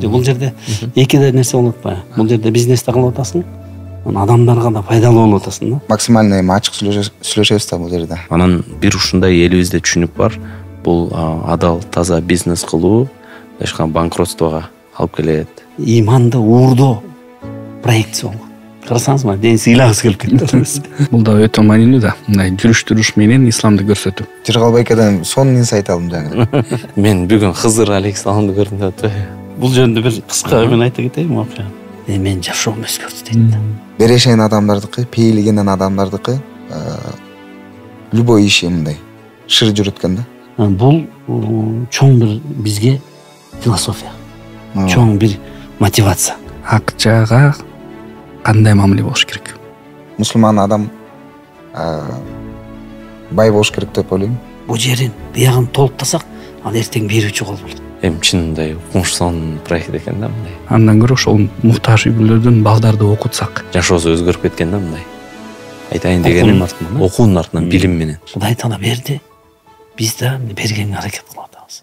Бул жерде эки да нерсе болуп атпайбы? Бул жерде бизнести кылып атасың, адамдарга да пайдалуу болуп атасың да. Максимально ачык сүйлөшөбүз да бул жерде. Анан бир ушундай элибизде түшүнүк бар. Бул адал, таза бизнес кылуу эшкан банкротствого алып келет. Иманды уурдоо проектиси болгон. Карасаңызбы, ден сыйлагысы келип кетти. Бул да өтө маанилүү да. Мындай жүрүш-туруш менен исламды көрсөтүү. Жыргал байкадан сонун инсайт алдым жаңы. Мен бүгүн Кызыр алейхисаламды көрдүм деп атпайбы. Бул жөнүндө бир кыска мен айта кетейин вообще. Мен жашоом өзгөрдү дейт. Берешен адамдардыкы, пейилгенен адамдардыкы любой иши мындай шыр жүрөткөн да. Бул чоң бир бизге философия. Чоң бир мотивация. Акчага кандай мамиле болуш керек? Мусулман адам бай болуш керек деп ойлойм. Бул жерин биягын толуктасак, ал эртең берүүчү кол болот. Чынында укмуштуу проект экен да мындай. Андан көрө ошол муктаж үй-бүлөлөрдүн балдарды окутсак, Жашоосу өзгөрүп кеткен да мындай. Айтайын дегеним окуунун артынан билим менен. Кудай таала берди. Биз да бергенге аракет кылып атабыз.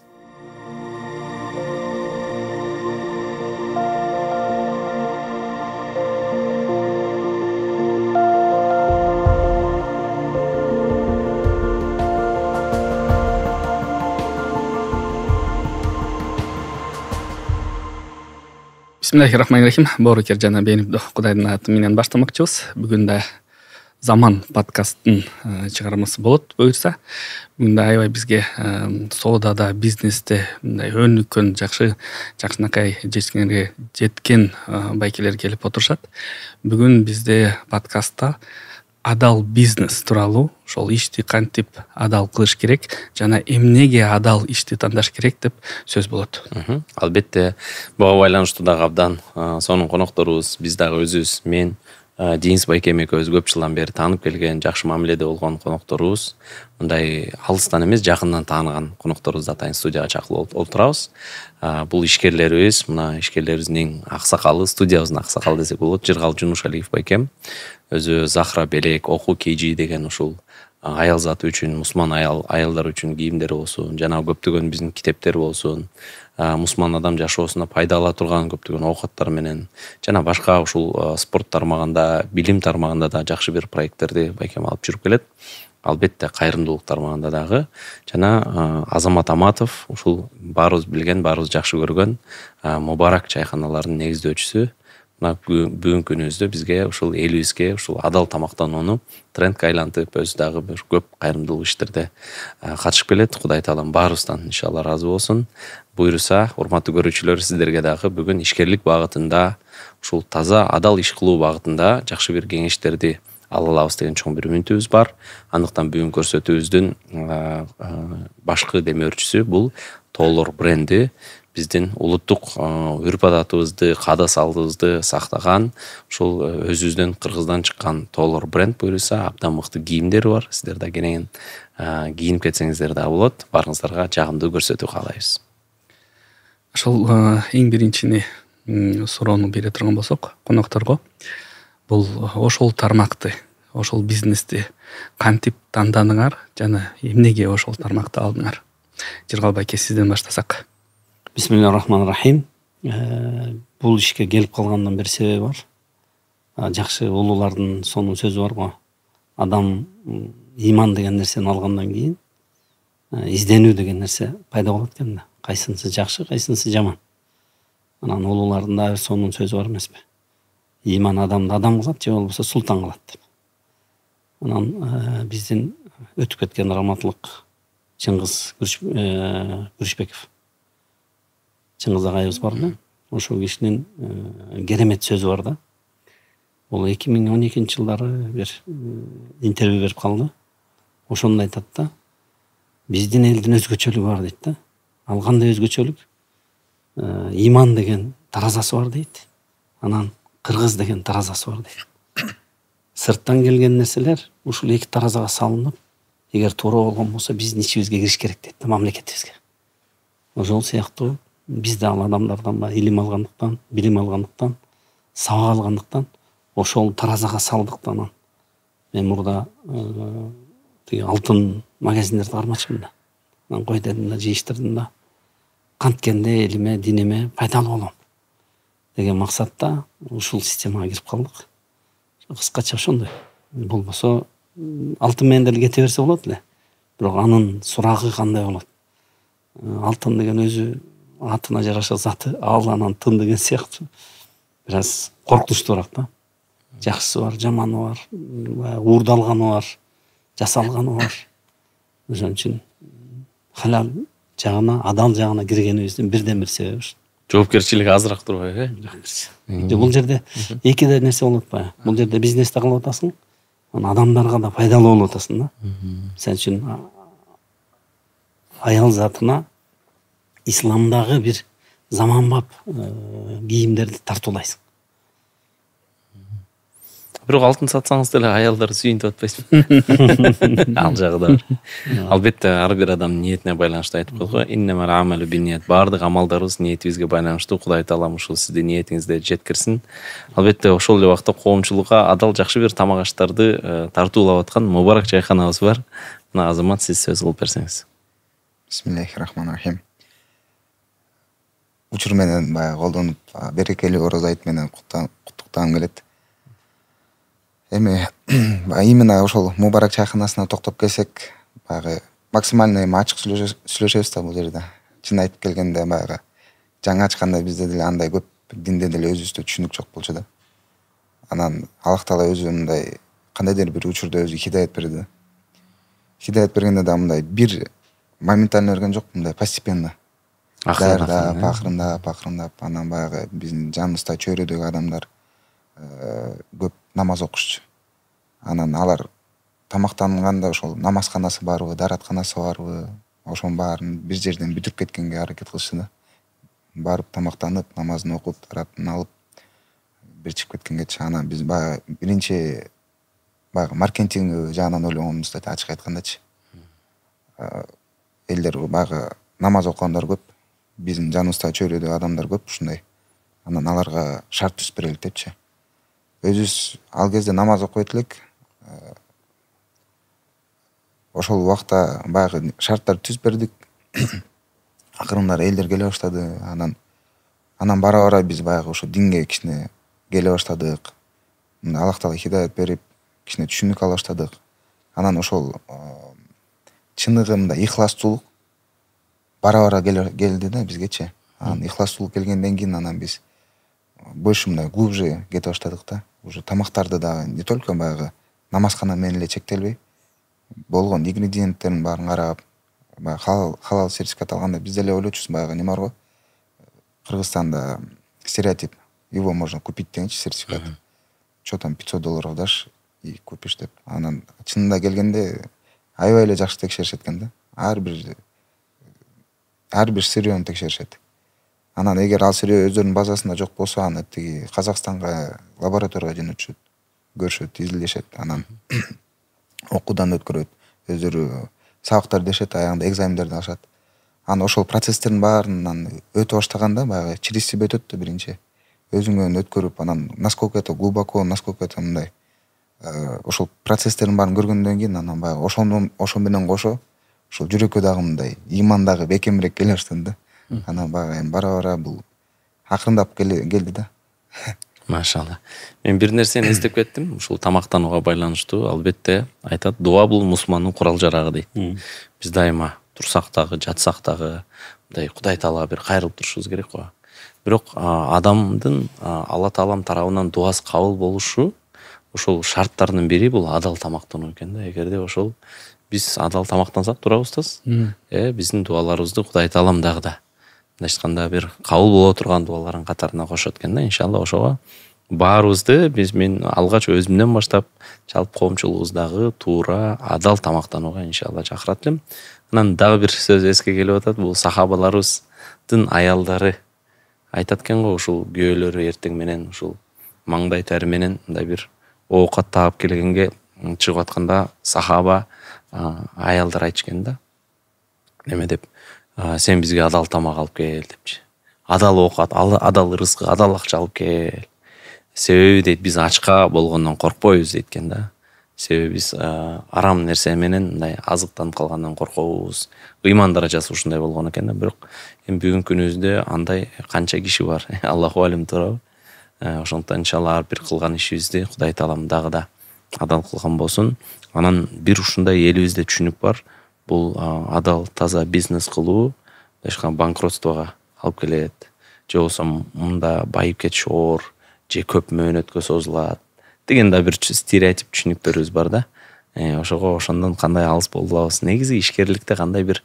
Бисмиллахиррахманиррахим. Боорукер жана Бенибдо Кудайдын аты менен баштамакчыбыз. Бүгүн да Заман подкасттын чыгармасы болот буюрса. Бүгүн да аябай бизге соодада, бизнесте мындай өнүккөн, жакшынакай жеткенге жеткен байкелер келип отурушат. Бүгүн бизде подкастта адал бизнес тууралуу, ошол ишти кантип адал кылыш керек жана эмнеге адал ишти тандаш керек деп сөз болот. Албетте, буга байланыштуу дагы абдан сонун конокторубуз, биз дагы өзүбүз, мен Дениз байкем экөөбүз көп жылдан бери таанып келген, жакшы мамиледе болгон конокторубуз. Мындай алыстан эмес, жакындан тааныган конокторубузду атайын студияга чакырып олтурабыз. Бул ишкерлерибиз, мына ишкерлерибиздин эң аксакалы, студиябыздын аксакалы десек болот, Жыргал Жунушалиев байкем. Өзү Захра Белек, Оку KG деген ушул аял заты үчүн, мусулман аялдар үчүн кийимдер болсун, жана көптөгөн биздин китептер болсун, мусулман адам жашоосуна пайда ала турган көптөгөн оокаттар менен жана башка ушул спорт тармагында, билим тармагында да жакшы бир проекттерди байкем алып жүрүп келет. Албетте кайрымдуулук тармагында дагы жана Азамат Аматов ушул баарыбыз билген, баарыбыз жакшы көргөн Мубарак чайханаларынын негиздөөчүсү. Мына бүгүнкү күнүбүздө бизге ушул элибизге ушул адал тамактанууну трендке айлантып, өзү дагы бир көп кайрымдуулук иштерде катышып келет. Кудай таалам баарыбыздан иншалла ыраазы болсун. Буйруса, урматтуу көрүүчүлөр, сиздерге дагы бүгүн ишкерлик багытында, ушул таза адал иш кылуу багытында жакшы бир кеңештерди ала алабыз деген чоң бир үмүтүбүз бар. Андыктан бүгүн көрсөтүүбүздүн башкы демөөрчүсү бул Толор бренди. Биздин улуттук үрп адатыбызды, каада салдыбызды сактаган, ушул өзүбүздүн Кыргыздан чыккан Толор бренд буюрса, абдан мыкты кийимдери бар. Сиздер да кенен кийинип кетсеңиздер да болот. Баарыңыздарга жагымдуу көрсөтүү каалайбыз. Ошол эң биринчини суроону бере турган болсок, конокторго бул ошол тармакты, ошол бизнести кантип тандадыңар жана эмнеге ошол тармакты алдыңар? Жыргал байке, сизден баштасак. Бисмиллахиррахманиррахим. Бул ишке келип калгандан бир себеби бар. Жакшы улуулардын сонун сөзү бар го. Адам иман деген нерсени алгандан кийин изденүү деген нерсе пайда болот экен да. Кайсынысы жакшы, кайсынысы жаман. Анан улуулардын да сонун сөзү бар эмеспи? Иман адамды адам кылат, же болбосо султан кылат деп. Анан биздин өтүп кеткен раматылык Чыңгыз Күрүшбеков, Чыңгыз агайыбыз бар да, ошол кишинин керемет сөзү бар да. Ол 2012-жылдары бир интервью берип калды. Ошондо айтат да, биздин элдин өзгөчөлүгү бар дейт да. Ал кандай өзгөчөлүк? Иман деген таразасы бар дейт. Анан кыргыз деген таразасы бар дейт. Сырттан келген нерселер ушул эки таразага салынып, эгер туура болгон болсо биздин ичибизге кириш керек дейт да, мамлекетибизге. Ошол сыяктуу биз да ал адамдардан илим алгандыктан, билим алгандыктан, сабак алгандыктан ошол таразага салдыктан мен мурда тиги алтын магазиндерди кармачымын да. Анан кой дедим да, жыйыштырдым да. Канткенде элиме, диниме пайдалуу болом. деген максатта ушул системага кирип калдык. Кыскача ошондой. Болбосо алтын менен деле кете берсе болот эле. Бирок анын сурагы кандай болот? Алтын деген өзү атына жараша заты, ал анан тын деген сыяктуу. Бир аз коркунучтуураак да. Жакшысы бар, жаманы бар, уурдалганы бар, жасалганы бар. Ошон үчүн халал жагына, адал жагына киргенибиздин бирден бир себеби ушу. Жоопкерчилиги азыраак турбайбы? Бул жерде эки да нерсе болуп атпайбы? Бул жерде бизнес да кылып атасың, анан адамдарга да пайдалуу болуп атасың да. Сен үчүн аял затына исламдагы бир заманбап кийимдерди тартуулайсың. Бирок алтын сатсаңыз деле аялдар сүйүнүп атпайсызбы? Ал жагы да бар. Албетте ар бир адамдын ниетине байланыштуу айтып койгой. Иннамал амалу бинният. Бардык амалдарыбыз ниетибизге байланыштуу. Кудай таалам ушул сиздин ниетиңизди жеткирсин. Албетте ошол эле убакта коомчулукка адал жакшы бир тамак аштарды тартуулап аткан мубарак чайканабыз бар. Мына Азамат, сиз сөз кылып берсеңиз. Бисмиллахир-рахманир-рахим. Учур менен баягы колдонуп, берекелүү орозо айт менен куттуктагым келет. Эми именно ошол мубарак чайканасына токтоп келсек, баягы максимально ачык сүйлөшөбүз да бул жерде. Чын айтып келгенде баягы жаңы ачканда бизде деле андай көп динде деле өзүбүздө түшүнүк жок болчу да. Анан Аллах Таала өзү мындай кандайдыр бир учурда өзү хидаят берди. Хидаят бергенде да мындай бир моментально берген жок, мындай постепенно. Акырындап, анан баягы биздин жаныбызда чөйрөдөгү адамдар көп намаз окушчу. Анан алар тамактанганда ошол намазканасы барбы, дааратканасы барбы, ошонун баарын бир жерден бүтүрүп кеткенге аракет кылышты да. Барып тамактанып, намазын окуп, даратын алып бир чыгып кеткенгечи анан биз баягы биринчи баягы маркетинг жагынан ойлогонбуз да, ачык айткандачы. Элдер баягы намаз окугандар көп, биздин жаныбызда чөйрөдөгү адамдар көп ушундай. Анан аларга шарт түзүп берелик депчи. Өзүбүз ал кезде намаз окуп элек, ошол убакта баягы шарттар түзүп бердик. Акырындап элдер келе баштады, анан бара биз баягы ошо динге кичине келе баштадык. Аллах Таала хидаят берип, кичине түшүнүк ала баштадык. Анан ошол чыныгында ихластуулук бара келди да бизгечи. Анан ихластуулук келгенден кийин анан биз больше мындай глубже кете баштадык да. Уже тамактарды да не только баягы намазкана менен эле чектелбей, болгон ингредиенттерин баарын карап, баягы халал сертификат алганда биз деле ойлочубуз баягы неме барго. Кыргызстанда стереотип, его можно купить дегенчи сертификат. Что там $500 даш и купишь деп. Анан чынында келгенде аябай эле жакшы текшеришет экен да. Ар бир сырьёну текшеришет. Анан эгер ал сырьё өздөрүнүн базасында жок болсо, аны тиги Казакстанга лабораторияга жөнөтүшөт, көрүшөт, изилдешет, анан окуудан өткөрөт, өздөрү сабактар дешет, аягында экзамендерди алышат. Анан ошол процесстердин баарынан өтүп баштаганда баягы через себя өтөт да биринчи. Өзүңөн өткөрүп, анан насколько это глубоко, насколько это мындай ошол процесстердин баарын көргөндөн кийин анан баягы ошо менен кошо ошол жүрөккө дагы мындай иман дагы бекемирээк келе баштады да. Анан баягы эми бара бул акырындап келди да. Машалла. Мен бир нерсени эстеп кеттим, ушул тамактанууга байланыштуу. Албетте айтат, дуа бул мусулмандын курал жарагы дейт. Биз дайыма турсак дагы, жатсак дагы мындай Кудай Таалага бир кайрылып турушубуз керек го. Бирок адамдын Алла Таалам тарабынан дуасы кабыл болушу ошол шарттардын бири бул адал тамактануу экен да. Эгерде ошол биз адал тамактансак турабыз, биздин дуаларыбызды Кудай Таалам дагы да айтканда бир кабыл боло турган дуалардын катарына кошот экен да. Иншалла ошого баарыбызды мен алгач өзүмдөн баштап жалпы коомчулугубуздагы туура адал тамактанууга иншалла чакырат элем. Анан дагы бир сөз эске келип атат, бул сахабаларыбыздын аялдары айтат экен го, ушул күйөөлөрү эртең менен ушул маңдай тери менен мындай бир оокат таап келгенге чыгып атканда сахаба аялдар айтышкен да. Неме деп, сен бизге адал тамак алып кел депчи. Адал оокат, адал рызкы, адал акча алып кел. Себеби дейт, биз ачка болгондон коркпойбуз дейт да. Себеби биз арам нерсе менен мындай азыктанып калгандан коркобуз. Ыйман даражасы ушундай болгон экен да. Бирок эми бүгүнкү күнүбүздө андай канча киши бар? Аллаху алим турабы? Ошондуктан иншалла ар бир кылган ишибизди Кудай таалам дагы да адал кылган болсун. Анан бир ушундай элибизде түшүнүк бар. Бул адал таза бизнес кылуу эшкан банкротствого алып келет. Же болбосо мында байып кетиш оор, же көп мөөнөткө созулат деген да бир стереотип түшүнүктөрүбүз бар да. Ошого ошондон кандай алыс болобуз? Негизи ишкерликте кандай бир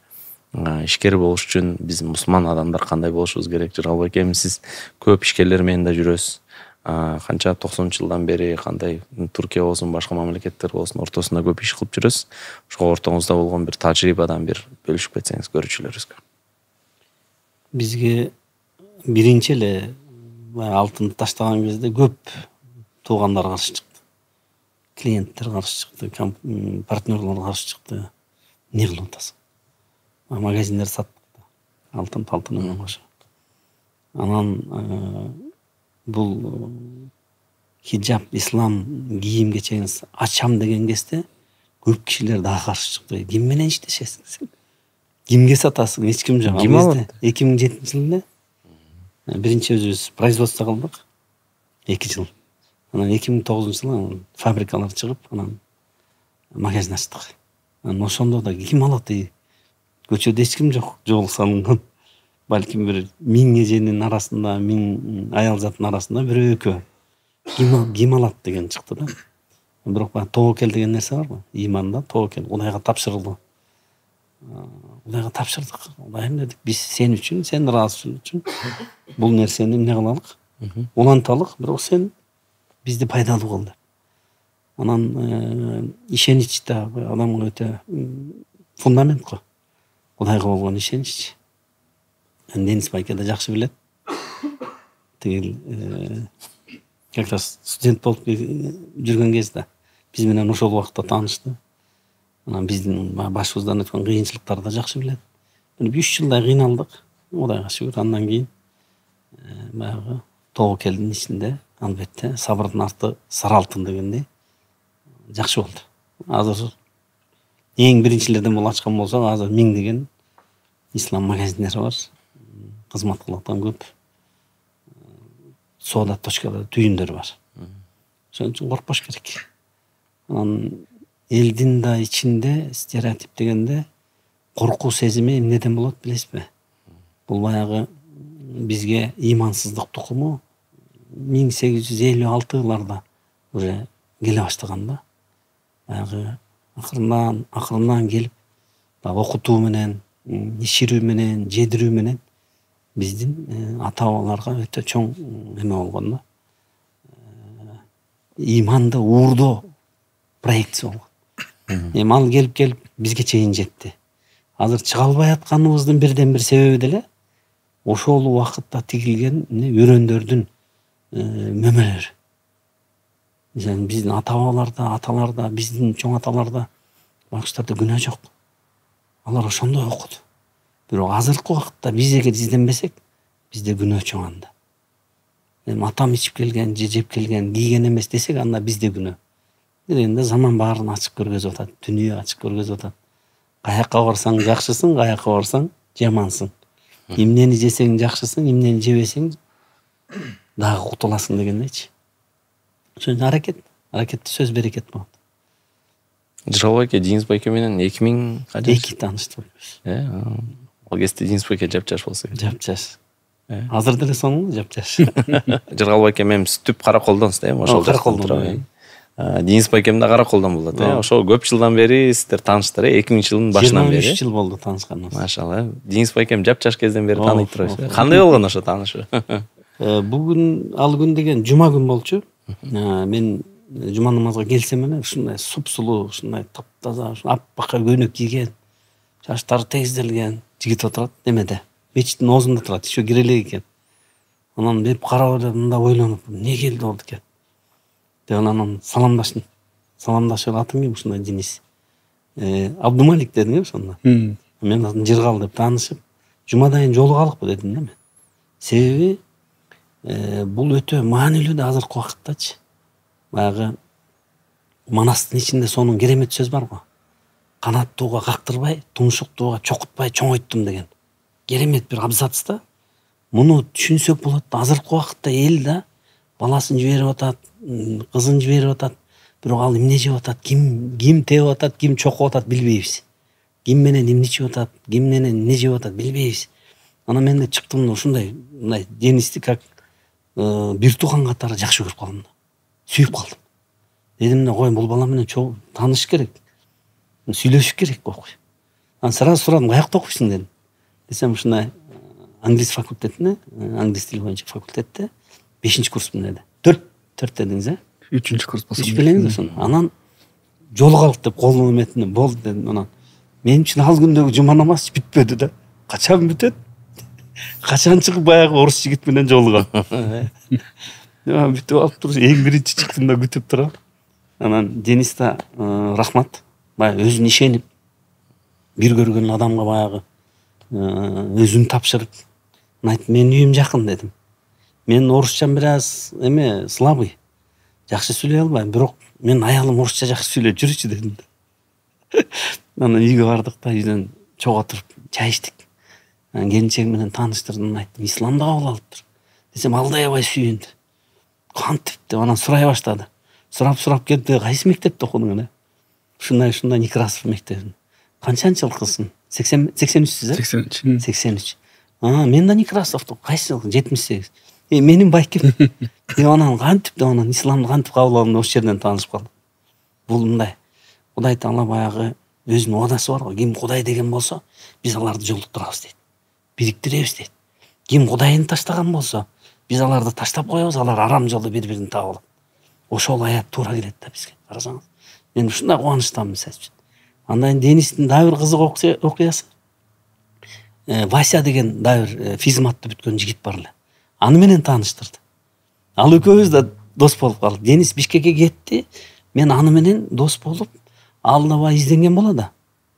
ишкер болуш үчүн биз мусулман адамдар кандай болушубуз керек? Жыргалбай экен, сиз көп ишкерлер менен да жүрөсүз. Канча 90-жылдан бери кандай Туркия болсун, башка мамлекеттер болсун, ортосунда көп иш кылып жүрөсүз. Ошого ортоңузда болгон бир тажрыйбадан бир бөлүшүп кетсеңиз көрүүчүлөрүбүзгө. Бизге биринчи эле алтынды таштаган кезде көп туугандар каршы чыкты. Клиенттер каршы чыкты, партнерлор каршы чыкты. Не кылып атасың? Магазиндер саттык. Алтын менен кошо. Анан бул хиджаб, ислам кийимге чейин ачам деген кезде көп кишилер дагы каршы чыкты. Ким менен иштешесиң сен? Кимге сатасың? Эч ким жок. Ким алат? 2007-жылда биринчи өзүбүз производство кылдык. 2 жыл. Анан 2009-жылы фабрикалар чыгып, анан магазин ачтык. Анан ошондо да ким алат? Көчөдө эч ким жок, жол салынган. Балким бир 1000 эженин арасында, 1000 аял заттын арасында бир экөө. Ким алат деген чыкты да. Бирок тоокел деген нерсе бар го. Иманда тоокел Кудайга тапшырылды. Кудайга тапшырдык. Кудайым дедик, биз сен үчүн, сен ыраазы үчүн бул нерсени эмне кылалык? Уланталык, бирок сен бизди пайдалуу кыл деп. Анан ишенич да адамга өтө фундамент го. Кудайга болгон ишенич. Денис байке да жакшы билет. Тигил как раз студент болуп жүргөн кезде биз менен ошол убакытта таанышты. Анан биздин башыбыздан өткөн кыйынчылыктарды да жакшы билет. 3 жылдай кыйналдык. Кудайга шүгүр. Андан кийин баягы тоокелдин ичинде албетте сабырдын арты сары алтын дегендей жакшы болду. Азыр эң биринчилерден бул ачкан болсок, азыр 1000 деген ислам магазиндери бар. Кызмат кылып аткан көп соода точкалар, түйүндөр бар. Ошон үчүн коркпош керек. Анан элдин да ичинде стереотип дегенде коркуу сезими эмнеден болот билесизби? Бул баягы бизге имансыздык тукуму 1856-ларда уже келе баштаган да. Баягы акырынан келип, окутуу менен, иширүү менен, жедирүү менен биздин ата-бабаларга өтө чоң эме болгон да. Иманды уурдоо проекция болгон. Ал келип бизге чейин жетти. Азыр чыга албай атканыбыздын бирден бир себеби деле ошол убакытта тигилген өрөндөрдүн мөмөлөрү. Биздин ата-бабаларда, аталарда, биздин чоң аталарда багыштарда күнөө жок. Алар ошондой окуду. Бирок азыркы убакытта биз эгер изденбесек, бизде күнөө чоң анда. Атам ичип келген, жеп келген, кийген эмес десек, анда бизде күнөө. Дегенде заман баарын ачык көргөзүп атат, дүнүйө ачык көргөзүп атат. Каякка барсаң жакшысың, каякка барсаң жамансың. Эмнени жесең жакшысың, эмнени жебесең дагы кутуласың дегендейчи. Ошон аракетте сөз берекет болот. Жыргалбай эке, Денис байке менен 2000 2 тааныштык. Ал кезде Денис байке жапжаш болсо керек. Жапжаш. Азыр деле соң жапжаш. Жыргалбай эке менен түп Караколдонсуз, ошол Караколдон. Денис байкем да Караколдон болот, ошо көп жылдан бери сиздер тааныштыр, 2000-жылдын башынан бери. 23 жыл болду таанышканыбыз. Машалла. Денис байкем жапжаш кезден бери тааныйт турабыз. Кандай болгон ошо таанышуу? Бүгүн ал күн деген жума күн болчу. Мен жума намазга келсем эле ушундай супсулуу, ушундай таптаза, аппак көйнөк кийген, чачтары тегизделген жигит отурат немеде. Мечиттин оозунда турат, еще кире элек экен. Анан берип карап эле мында ойлонуп, эмне келди болду экен. Анан саламдашып атым ким ушундай Денис. Абдумалик дедим ошондо. Мен атын Жыргал деп таанышып, жумадайын жолугалыкпы дедим да мен. Себеби бул өтө маанилүү да азыркы убакыттачы. Баягы манастын ичинде сонун керемет сөз бар го. Канаттууга кактырбай, тумшуктууга чокутпай чоңойттум деген. Керемет бир абзац да. Муну түшүнсөк болот да, азыркы убакытта эл да баласын жиберип атат, кызын жиберип атат. Бирок ал эмне жеп атат, ким тебип атат, ким чокуп атат билбейбиз. Ким менен эмне ичип атат, ким менен эмне жеп атат билбейбиз. Анан мен да чыктым, ушундай мындай Денисти как бир тууган катары жакшы көрүп калдым. Сүйүп калдым. Дедим да кой, бул бала менен чогуу таанышыш керек. Сүйлөшүш керек окуй. Анан сразу сурадым, каякта окуйсуң дедим. Десем ушундай англис факультетинде, англис тили боюнча факультетте 5-чи курспун деди. 4 дедиңиз, 3-чү курс болсо. Билеңиз ошону. Анан жолугалык деп колума эметине болду дедим. Анан мен үчүн ал күндөгү жума намаз бүтпөдү да. Качан бүтөт? Качан чыгып баягы орус жигит менен жолугам. Бүтүп алып туруп эң биринчи чыктым да күтүп турам. Анан Денис да рахмат. Баягы өзүн ишенип бир көргөн адамга баягы өзүн тапшырып, айтты, мен үйүм жакын дедим. Мен орусчам бир аз слабый. Жакшы сүйлөй албайм, бирок мен аялым орусча жакшы сүйлөп жүрчү дедим. Анан үйгө бардык да, үйдөн чогуу туруп чай ичтик. Келинчегим менен тааныштырдым, айттым, исламды кабыл алыптыр. Десем, алдай абай сүйүндү. Кантип деп анан сурай баштады. Сурап келди, кайсы мектепте окудуң эле? Ушундай Некрасов мектебин. Канчанчы кызсың? 83-сүз, 83. Мен да Некрасовду. Кайсы жыл? 78. Менин байкем. Анан кантип деп анан исламды кантип кабыл алдым, ошол жерден таанышып калдым. Бул мындай. Кудай Таала баягы өзүнүн уадасы бар го. Ким Кудай деген болсо, биз аларды жолуктурабыз дейт. Бириктиребиз дейт. Ким Кудайын таштаган болсо, биз аларды таштап коебуз, алар арам жолдо бири-бирин таап алат. Ошол аят туура келет да бизге. Карасаңыз. Мен ушундай кубанычтамын мисалы үчүн. Андан Денистин дагы бир кызык окуясы. Вася деген дагы бир физматты бүткөн жигит бар эле. Аны менен тааныштырды. Ал экөөбүз да дос болуп калдык. Денис Бишкекке кетти. Мен аны менен дос болуп, алдабай изденген болду.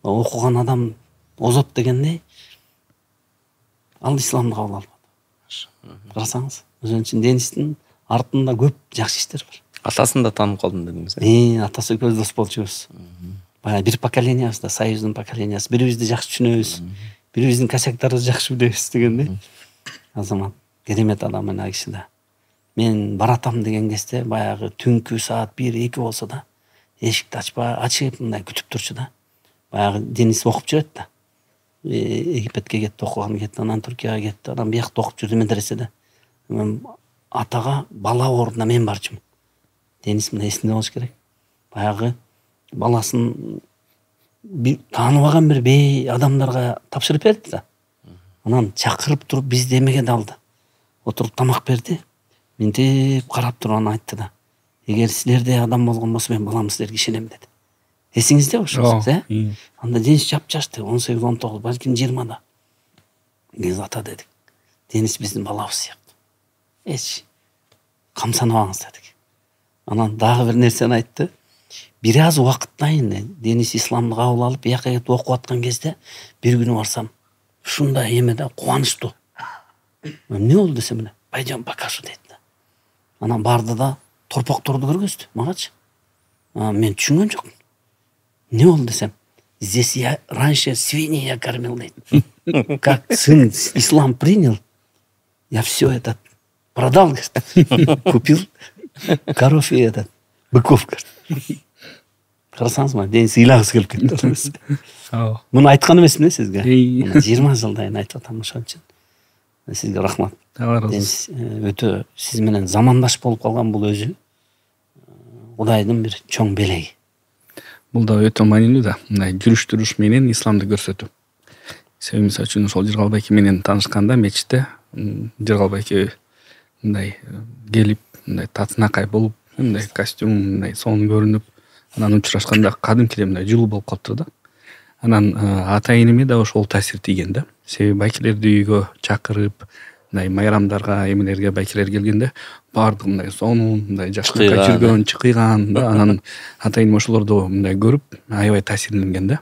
Окуган адам озот дегендей. Ал исламды кабыл албады. Карасаңыз, ошон үчүн Денистин артында көп жакшы иштер бар. Атасын да таанып калдым дедиңиз. Атасы экөөбүз дос болчубуз. Баягы бир поколениябыз да, союздун поколениясы. Бирибизди жакшы түшүнөбүз. Бирибиздин косяктарыбызды жакшы билебиз дегендей. Азамат керемет адам ана киши да. Мен баратам деген кезде баягы түнкү саат 1-2 болсо да эшикти ачып мындай күтүп турчу да. Баягы Денис окуп жүрөт да. Египетке кетти, окуган кетти, анан Түркияга кетти, анан биякта окуп жүрдү медреседе. Мен атага бала ордуна мен барчумун. Денис мына эсинде болуш керек. Баягы баласын тааныбаган бир бей адамдарга тапшырып берди да. Анан чакырып туруп бизди эмеге далды. Отуруп тамак берди. Мынтип карап туруп анан айтты да. Эгер силерде адам болгон болсо мен балам силерге ишенем деди. Эсиңизде ошол, Анда Денис жапжашты, 18-19, балким 20-да. Биз ата дедик. Денис биздин балабыз сыяктуу. Эч камсанабаңыз дедик. Анан дагы бир нерсени айтты. Бир аз убакыттан Денис исламды кабыл алып, бияка кетип окуп аткан кезде бир күнү барсам, ушундай эмеде кубанычтуу. Эмне болду десем эле, пойдем покажу дейт да. Анан барды да торпокторду көргөздү магачы. Мен түшүнгөн жокмун. Не болду десем, здесь я раньше свиньи я кормил дейт. Как сын ислам принял, я все это продал, купил коров и быков. Карасаңыз, Денис ыйлагысы келип кетти. Муну айткан эмесмин сизге. 20 жылдан айтып атам ошон үчүн. Сизге рахмат. Денис өтө сиз менен замандаш болуп калган бул өзү Кудайдын бир чоң белеги. Бул да өтө маанилүү да. Мындай жүрүш-туруш менен исламды көрсөтүү. Себеби мисалы үчүн ошол Жыргалбайке менен таанышканда мечитте Жыргалбайке мындай келип, мындай татынакай болуп, мындай костюм, мындай сонун көрүнүп, анан учурашканда кадимкидей мындай жылуу болуп калыптыр да. Анан атайыниме да ошол таасир тийген да. Себеби байкелерди үйгө чакырып, мындай майрамдарга, эмелерге байкелер келгенде баардыгы мындай сонун, мындай жашнакай жүргөн, чыкыйган да. Анан атайыным ошолорду мындай көрүп, аябай таасирленген да.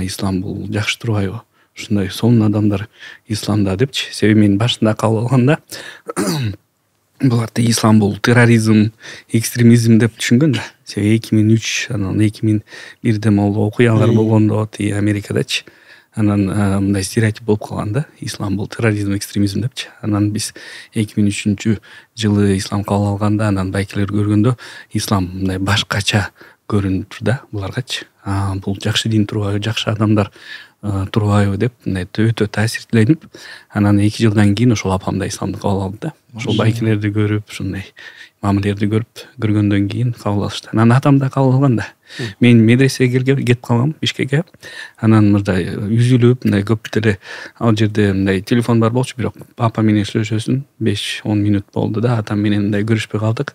Ислам бул жакшы турбайбы? Ушундай сонун адамдар исламда депчи. Себеби мен башында кабыл алганда буларды ислам бул терроризм, экстремизм деп түшүнгөн да. Себеби 2003, анан 2001-де могу окуялар болгондо Америкадачы. анан мындай стереотип болуп калган да, ислам бул терроризм, экстремизм депчи. Анан биз 2003 жылы ислам кабыл алганда, анан байкелер көргөндө ислам мындай башкача көрүнүп да буларгачы. Бул жакшы дин турбайбы, жакшы адамдар турбайбы деп мындай өтө таасирленип, анан 2 жылдан кийин ошол апам да исламды кабыл алды да. Ошол байкелерди көрүп, ушундай мамилелерди көргөндөн кийин кабыл алышты. Анан атам да кабыл алган да. Мен медресеге кетип калгам Бишкекке. Анан мындай үзүлүп, мындай көп деле ал жерде мындай телефон бар болчу, бирок папа менен сүйлөшөсүн 5-10 минут болду да, атам менен мындай көрүшпөй калдык.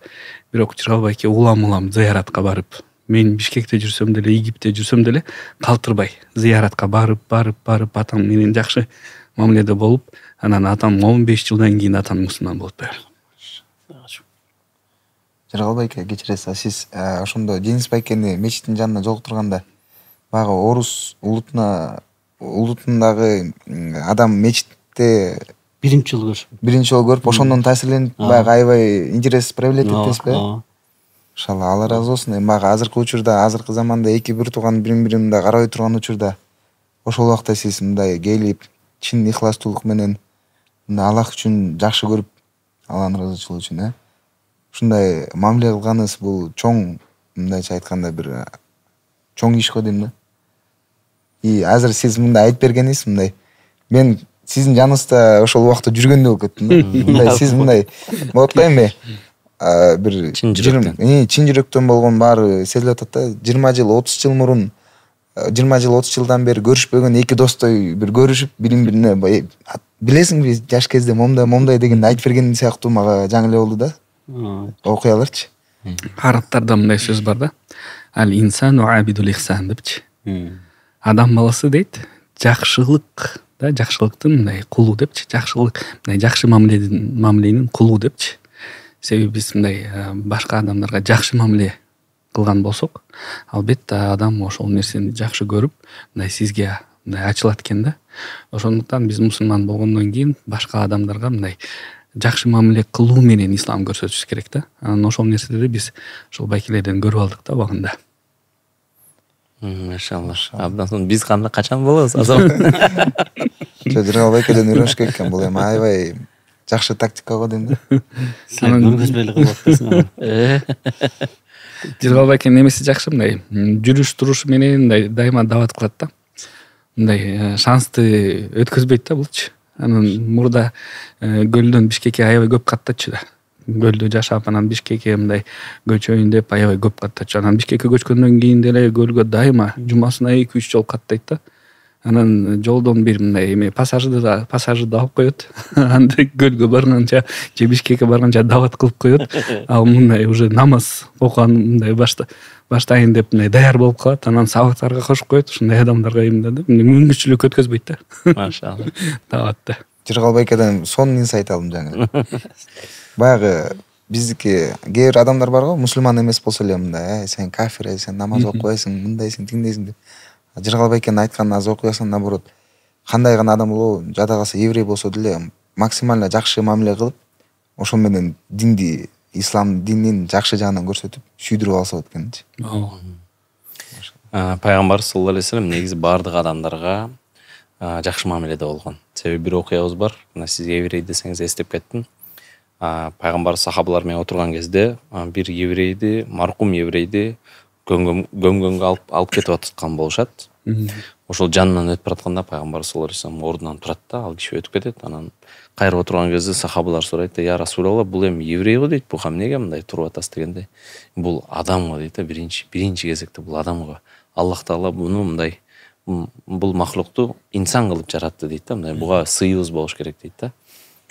Бирок Жыргал байке улам зыяратка барып, мен Бишкекте жүрсөм деле, Египетте жүрсөм деле калтырбай зыяратка барып атам менен жакшы мамиледе болуп, анан атам 15 жылдан кийин атам мусулман болуп берди. Жыргал байке, кечиресиз, сиз ошондо Дениз байкени мечиттин жанына жолуктурганда баягы орус улутундагы адам мечитте биринчи жолу көрүп, ошондон таасирленип баягы аябай интерес проявлять эттиңизби? Иншалла, Алла разы болсун. Эми баягы азыркы учурда, азыркы заманда эки бир тууган бири-бирин мындай карабай турган учурда ошол убакта сиз мындай келип, чын ыхластуулук менен Аллах үчүн жакшы көрүп, Алланын ыраазычылыгы үчүн, ушундай мамиле кылганыңыз бул чоң, мындайча айтканда бир чоң иш го дейм да. И азыр сиз мындай айтып бергениңиз, мындай мен сиздин жаныңызда ошол убакта жүргөндөй болуп кеттим да. Мындай сиз мындай болот го эми бир чын жүрөктөн болгон баары сезилип атат да. 20 жыл 30 жыл мурун 20 жыл 30 жылдан бери көрүшпөгөн эки достой бир көрүшүп, бирин-бирине билесиңби жаш кезде момдай дегенди айтып берген сыяктуу мага жаңы эле болду да. Окуяларчы. Арабтарда мындай сөз бар да. Ал инсану абидул ихсан депчи. Адам баласы дейт, жакшылык да, жакшылыктын мындай кулу депчи. Жакшылык, мындай жакшы мамиленин кулу депчи. Себеби биз мындай башка адамдарга жакшы мамиле кылган болсок, албетте адам ошол нерсени жакшы көрүп, мындай сизге мындай ачылат экен да. Ошондуктан биз мусулман болгондон кийин башка адамдарга мындай жакшы мамиле кылуу менен ислам көрсөтүш керек да. Анан ошол нерседи биз ошол байкелерден көрүп алдык да убагында. Машалла. Абдан соң биз кандай качан болобуз азам? Жыргал байкеден үйрөнүш керек экен, бул эми аябай жакшы тактика го дейм да. Силер көргөзбөй эле калып атасың. Жыргал байкенин немеси жакшы, мындай жүрүш турушу менен мындай дайыма дават кылат да. Мындай шансты өткөзбөйт да булчу. Анан мурда Гөлдөн Бишкекке аябай көп каттачу да. Гөлдө жашап, анан Бишкекке мындай көчөйүн деп аябай көп каттачу. Анан Бишкекке көчкөндөн кийин деле Гөлгө дайыма жумасына 2-3 жолу каттайт да. Анан жолдон бир мындай эме пассажирди алып коет. Анда Гөлгө барганча, же Бишкекке барганча дават кылып коет. Ал мындай уже намаз окуган мындай баштайын деп мындай даяр болуп калат. Анан сабактарга кошуп коет, ушундай адамдарга эмне мүмкүнчүлүк өткөзбөйт да. Машалла. Даватты. Жыргал байкеден сонун инсайт алдым жаңы. Баягы биздики кээ бир адамдар бар го, мусулман эмес болсо эле мындай, сен кафир, сен намаз окубайсың, мындайсың, тиңдейсиң деп. Жыргал байкенин айтканын азыр окуясаң, наоборот, кандай гана адам болобу, жада калса еврей болсо деле максимально жакшы мамиле кылып, ошол менен динди, ислам динин жакшы жагынан көрсөтүп, сүйдүрүп алса болот экенчи. Пайгамбар саллаллаху алейхи вассалам негизи баардык адамдарга жакшы мамиледе болгон. Себеби бир окуябыз бар. Мына сиз еврей десеңиз эстеп кеттим. Пайгамбар сахабалар менен отурган кезде бир еврейди, маркум еврейди көмгөнгө алып кетип аткан болушат. Ошол жанынан өтүп баратканда пайгамбар саллаллаху алейхи вассалам ордунан турат да, ал киши өтүп кетет. Анан кайрып отурган кезде сахабалар сурайт да: "Я Расулалла, бул эми еврей го" дейт. "Бул эмнеге мындай туруп атасыз?" дегенде, "Бул адам го" дейт да, биринчи кезекте бул адам го. Аллах Таала буну мындай бул махлукту инсан кылып жаратты дейт да, мындай буга сыйыбыз болуш керек дейт да.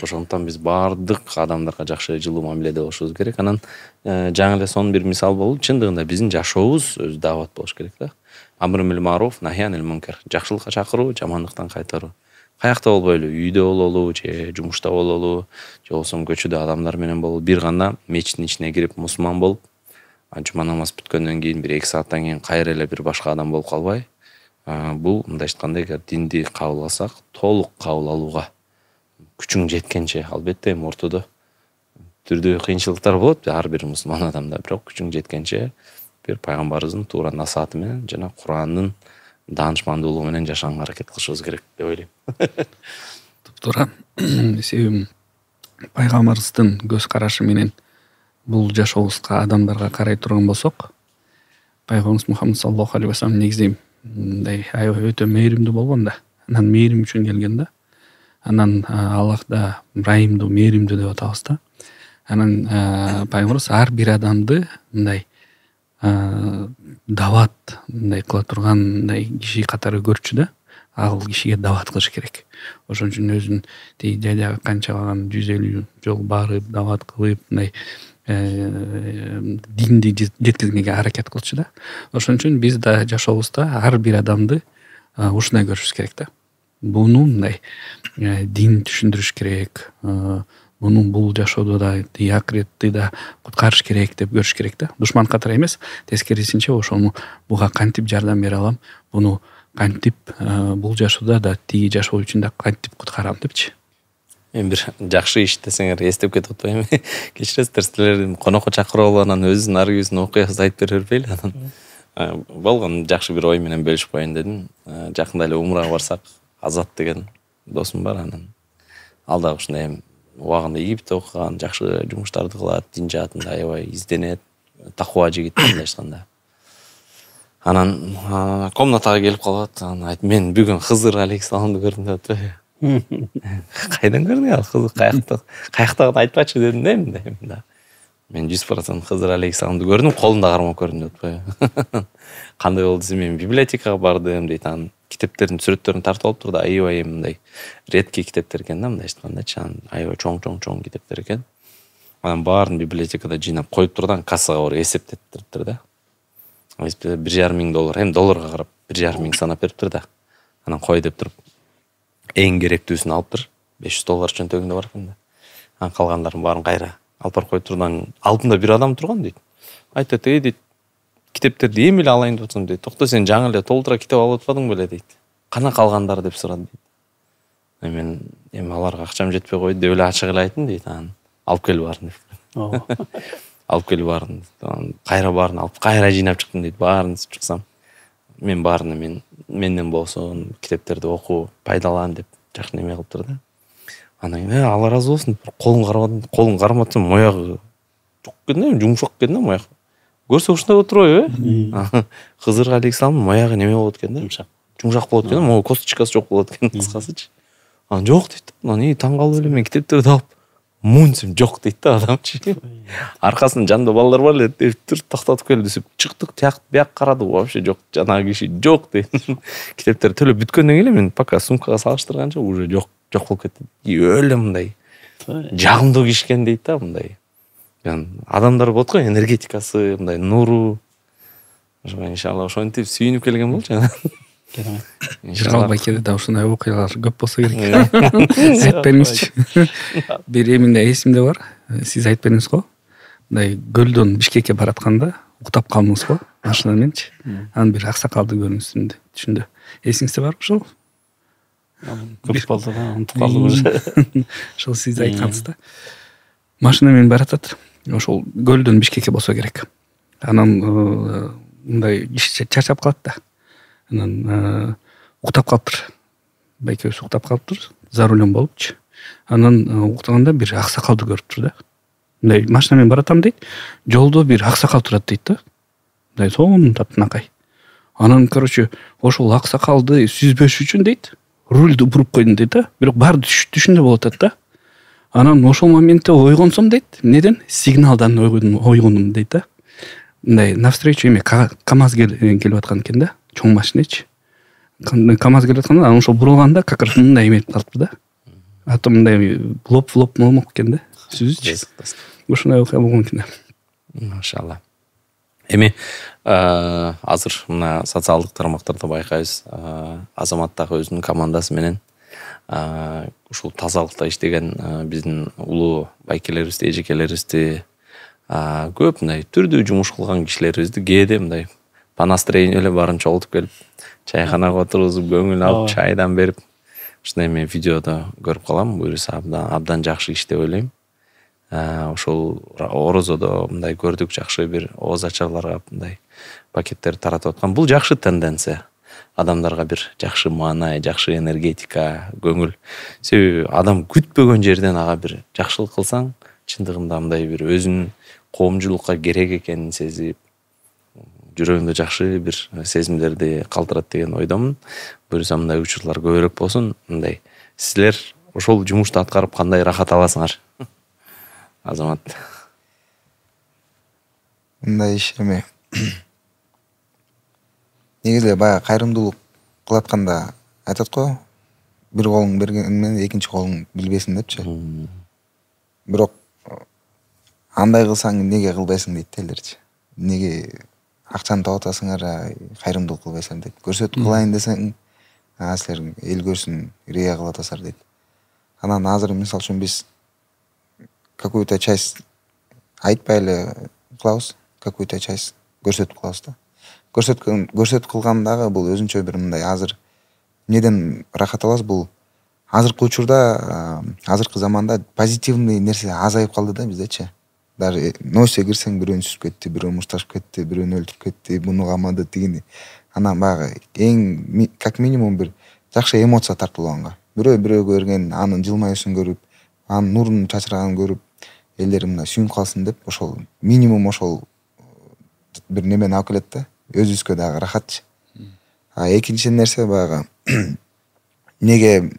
Ошондуктан биз баардык адамдарга жакшы жылуу мамиледе болушубуз керек. Анан жаңы эле сонун бир мисал болуп, чындыгында биздин жашообуз өзү дават болуш керек да. Амр бил маруф, нахи анил мункар. Жакшылыкка чакыруу, жамандыктан кайтаруу. Каякта болбойлу, үйдө бололу, же жумушта бололу, же болбосо көчөдө адамдар менен бололу, бир гана мечиттин ичине кирип мусулман болуп, жума намаз бүткөндөн кийин бир 2 сааттан кийин кайра эле бир башка адам болуп калбай, бул мындай айтканда, эгер динди кабыл алсак, толук кабыл алууга күчүң жеткенче, албетте эми ортодо түрдүү кыйынчылыктар болот ар бир мусулман адамда, бирок күчүң жеткенче бир пайгамбарыбыздын туура насааты менен жана Курандын даанышмандуулугу менен жашаганга аракет кылышыбыз керек деп ойлойм. туура. Себеби пайгамбарыбыздын көз карашы менен бул жашообузга адамдарга карай турган болсок, пайгамбарыбыз Мухаммад саллаллаху алейхи вассалам негизи мындай аябай өтө мээримдүү болгон да. Анан мээрим үчүн келген да. Анан Аллах да райымдуу, мээримдүү деп атабыз да. Анан пайгамбарыбыз ар бир адамды мындай дават мындай кыла турган мындай киши катары көрчү да. Ал кишиге дават кылыш керек. Ошон үчүн өзүн тиги жайдагы канчалаган 150 жол барып, дават кылып, мындай динди жеткизгенге аракет кылчу да. Ошон үчүн биз да жашообузда ар бир адамды ушундай көрүшүбүз керек да. Буну мындай дин түшүндүрүш керек. Буну бул жашоодо да акыретти да куткарыш керек деп көрүш керек да. Душман катары эмес, тескерисинче ошону буга кантип жардам бере алам, буну кантип бул жашоодо да тиги жашоо үчүн да кантип куткарам депчи. Мен бир жакшы иш десеңер эстеп кетип атпайбы? Кечиресиздер, силерди конокко чакырып алып анан өзүнүн ар күйүүсүн окуясын айтып бере бербейли анан. Болгон жакшы бир ой менен бөлүшүп коеюн дедим. Жакында эле умрага барсак, Азат деген досум бар, анан ал дагы ушундай убагында Египетте окуган, жакшы жумуштарды кылат, дин жаатында аябай изденет, такуа жигит мындай айтканда. Анан комнатага келип калат, анан айтып, мен бүгүн Хызыр алейхисаламды көрдүм деп атпайбы? Кайдан көрдүң ал Хызыр, каяктагын айтпачы дедим да эмне. Мен 100% Хызыр алейхисаламды көрдүм, колунда кармап көрдүм деп атпайбы? Кандай болду десем, мен библиотекага бардым дейт, анан китептердин сүрөттөрүн тартып алыптыр да, аябай мындай редкий китептер экен да, мындай айткандачы, аябай чоң китептер экен. Анан баарын библиотекада жыйнап коюп туруп, анан кассага барып эсептетиптир да. $1,500, эми долларга карап 1,500 санап бериптир да. Анан кой деп туруп эң керектүүсүн алыптыр. $500 чөнтөгүндө бар экен да. Анан калгандарын баарын кайра алып барып коюп туруп, анан алдында бир адам турган дейт. Айтат, дейт, китептерди эми эле алайын деп атсам дейт. Токто, сен жаңы эле толтура китеп алып атпадың беле дейт. Кана калгандары деп сурады дейт. Мен эми аларга акчам жетпей койду деп эле ачык эле айттым дейт. Анан алып келип барын деп. Алып келип барын. Кайра барын алып, кайра жыйнап чыктым дейт. Баарын чыксам, мен баарына менден болсун китептерди оку, пайдалан деп жакшы неме кылыптыр да. Анан Алла ыраазы болсун, колун карматсам, моягы жок экен да, жумшак экен да мояк. Көрсө ушундай болуп турбайбы? Хызыр алейхисалам моягы неме болот экен да? Жумшак болот экен, могу косточкасы жок болот экен, кыскасычы. Анан жок дейт. Анан таң калып эле мен китептерди алып муунсем жок дейт да адамчы. Аркасында жанында балдар бар эле деп токтотуп келип десип чыктык, бияк карадык, вообще жок, жанагы киши жок дейт. Китептер төлөп бүткөндөн кийин мен пока сумкага салыштырганча уже жок болуп кетти. Өлө мындай жагымдуу киши экен дейт да, мындай. Адамдар болот го, энергетикасы, мындай нуру. Иншалла ошентип сүйүнүп келген болчу. Жыргал байкеде да ушундай окуялар көп болсо керек. Айтып бериңизчи. Бир эминде эсимде бар. Сиз айтып бериңиз го. Мындай Көлдөн Бишкекке баратканда уктап калдыңыз го, машина мененчи. Анан бир аксакалды көрдүңүз түшүндө. Эсиңизде барбы ошол? Көп болду да, унутуп калдым уже. Ошол сиз айткансыз да. Машина менен баратат. Ошол Көлдөн Бишкекке болсо керек. Анан мындай чарчап калат да. Анан уктап калыптыр. Байкебиз уктап калыптыр. За рулем болупчу. Анан уктаганда бир аксакалды көрүптүр да. Мындай машина менен баратам дейт. Жолдо бир аксакал турат дейт да. Мындай сонун татынакай. Анан короче ошол аксакалды сүзбөш үчүн дейт, рульду буруп койдум дейт да. Бирок баары түшүндө болуп атат да. Анан ошол моментте ойгонсом дейт, неден? Сигналдан ойгондум дейт да. Мындай навстречу эме КамАЗ келип аткан экен да. Чоң машинечи. КамАЗ келип атканда анан ошол бурулганда как раз мындай эметип калыптыр да. А то мындай лоп болмок экен да. Сүзүчү. Ушундай окуя болгон экен да. Машалла. Эми азыр мына социалдык тармактарда байкайбыз, Азамат дагы өзүнүн командасы менен ушул тазалыкта иштеген биздин улуу байкелерибизди, эжекелерибизди, көп мындай түрдүү жумуш кылган кишилерибизди кээде мындай по настроению эле баарын чогултуп келип, чайханага отургузуп, көңүл алып, чайдан берип, ушундай мен видеодо көрүп калам. Буюрса абдан жакшы иш деп ойлойм. Ошол орозодо мындай көрдүк, жакшы бир ооз ачарларга мындай пакеттер таратып аткан. Бул жакшы тенденция. адамдарга бир жакшы маанай, жакшы энергетика, көңүл. Себеби адам күтпөгөн жерден ага бир жакшылык кылсаң, чындыгында мындай бир өзүнүн коомчулукка керек экенин сезип, жүрөгүндө жакшы бир сезимдерди калтырат деген ойдомун. Буюрса мындай учурлар көбүрөөк болсун. Мындай силер ошол жумушту аткарып кандай рахат аласыңар? Азамат. Мындай иш эми негизи баягы кайрымдуулук кылатканда айтат го, бир колуң берген менен экинчи колуң билбесин депчи. Бирок андай кылсаң эмнеге кылбайсың дейт элерчи. Эмнеге акчаны таап атасыңар, кайрымдуулук кылбайсың дейт. Көрсөтүп кылайын десең, силер эл көрсүн, рия кылып атасыңар дейт. Анан азыр мисалы үчүн биз какую-то часть айтпай эле кылабыз, какую-то часть көрсөтүп кылабыз да. Көрсөтүп кылгандагы бул өзүнчө бир мындай азыр эмнеден рахат алабыз, бул азыркы учурда, азыркы заманда позитивный нерсе азайып калды да биздечи. Даже новостьке кирсең, бирөөнү сүзүп кетти, бирөө мушташып кетти, бирөөнү өлтүрүп кетти, буну камады, тигини. Анан баягы эң как минимум бир жакшы эмоция тартуулганга. Бирөөгө берген анын жылмаюусун көрүп, анын нурунун чачырганын көрүп, элдер мына сүйүнүп калсын деп, ошол минимум ошол бир немени алып келет да, өзүбүзгө дагы рахатчы. Экинчи нерсе баягы неге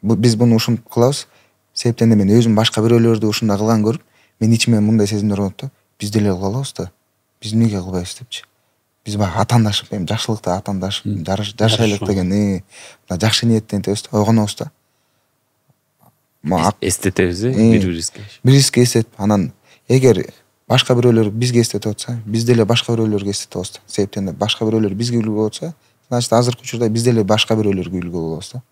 биз буну ушинтип кылабыз? Себептен мен өзүм башка бирөөлөрдү ушундай кылганын көрүп, мен ичиме мындай сезимдер болот да, биз деле кыла алабыз да. Биз эмнеге кылбайбыз депчи. Биз баягы атаандашып, эми жакшылыкта атаандашып, жашайлык деген мына жакшы ниеттен этебиз да, ойгонобуз да. Эстетебиз, бири-бирибизге. Бирибизге эстетип, анан эгер башка бирөөлөр бизге эстетип атса, биз деле башка бирөөлөргө эстетип алабыз да. Себептен башка бирөөлөр бизге үлгү болуп атса, значит азыркы учурда биз деле башка бирөөлөргө үлгү болобуз да.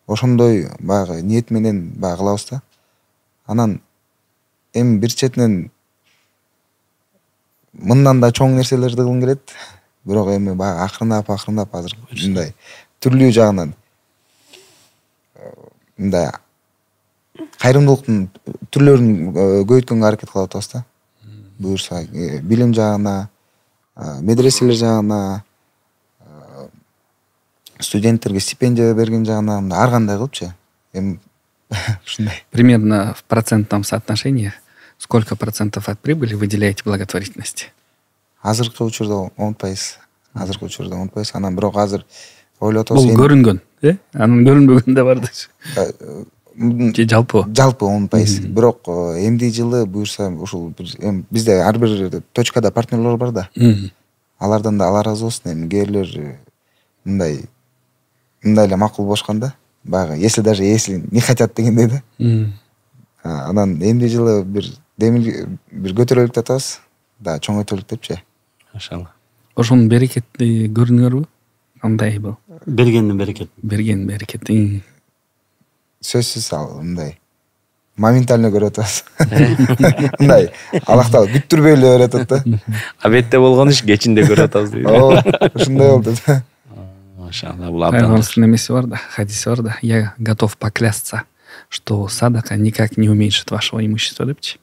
Ошондой баягы ниет менен баягы кылабыз да. Анан эми бир четинен мындан да чоң нерселерди кылгым келет. Бирок эми баягы акырындап азыр мындай түрлүү жагынан мындай кайрымдуулуктун түрлөрүн көбөйткөнгө аракет кылып атабыз да. Буюрса билим жагына, медреселер жагына, студенттерге стипендия берген жагына, ар кандай кылыпчы. Эми ушундай. Примерно в процентном соотношении сколько процентов от прибыли выделяете благотворительности? Азыркы учурда 10%. Азыркы учурда 10%. Анан бирок азыр ойлоп атабыз. Бул көрүнгөн, анын көрүнбөгөн да бар да. Жалпы 10%. Бирок эмди жылы буюрса ушул бизде ар бир точкада партнерлор бар да. Алардан да Алла ыраазы болсун. Эми кээрлер мындай эле макул болушканда, баягы если даже не хотят дегендей да. Анан эмди жылы бир көтөрөлүк деп атабыз. Да, чоңойтөлүк депчи. Машалла. Ошонун берекети көрдүңөрбү? Кандай бул? Бергендин берекети. Сөзсүз ал мындай моментально көрүп атабыз. Мындай алактап күттүрбөй эле берип атат да. Абетте болгон иш кечинде көрүп атабыз дейт. Ушундай болду. Машалла, бул абдан. Пайгамбардын немеси бар да, хадиси бар да. Я готов поклясться, что садака никак не уменьшит вашего имущества депчи.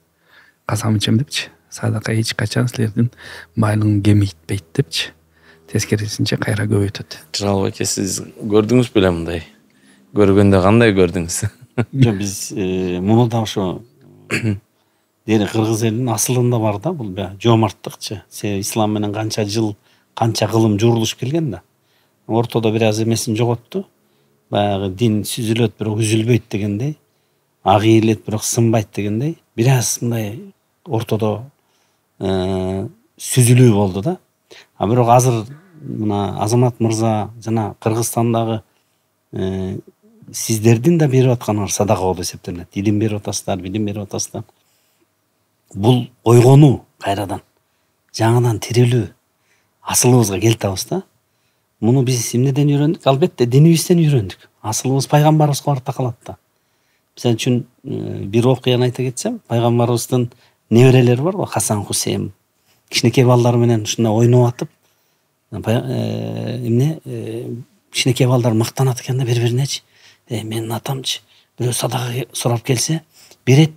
Касам ичем депчи. Садака эч качан силердин байлыгын кемейтпейт депчи. Тескерисинче кайра көбөйтөт. Жыралбек эке, сиз көрдүңүз беле мындай? Көргөндө кандай көрдүңүз? Жок, биз муну да ошо дери кыргыз элинин асылында бар да, бул жоомарттыкчы. Себеби ислам менен канча жыл, канча кылым журулушуп келген да. Ортодо бир аз эмесин жоготту. Баягы дин сүзүлөт, бирок үзүлбөйт дегендей, ак ийилет, бирок сынбайт дегендей, бир аз мындай ортодо сүзүлүү болду да. Бирок азыр мына Азамат мырза жана Кыргызстандагы сиздердин да берип атканыңар садака болуп эсептелет. Илим берип атасыздар, билим берип атасыздар. Бул ойгонуу кайрадан, жаңадан тирилүү асылыбызга келтабыз да. Муну биз эмнеден үйрөндүк? Албетте динибизден үйрөндүк. Асылыбыз пайгамбарыбызга барып такалат да. Мисалы үчүн бир окуяны айта кетсем, пайгамбарыбыздын неберелери бар го, Хасан, Хусейн. Кичинекей балдар менен ушундай ойноп атып, кичинекей балдар мактанат экен да бири-биринечи. Менин атамчы, бирөө садака сурап келсе, берет.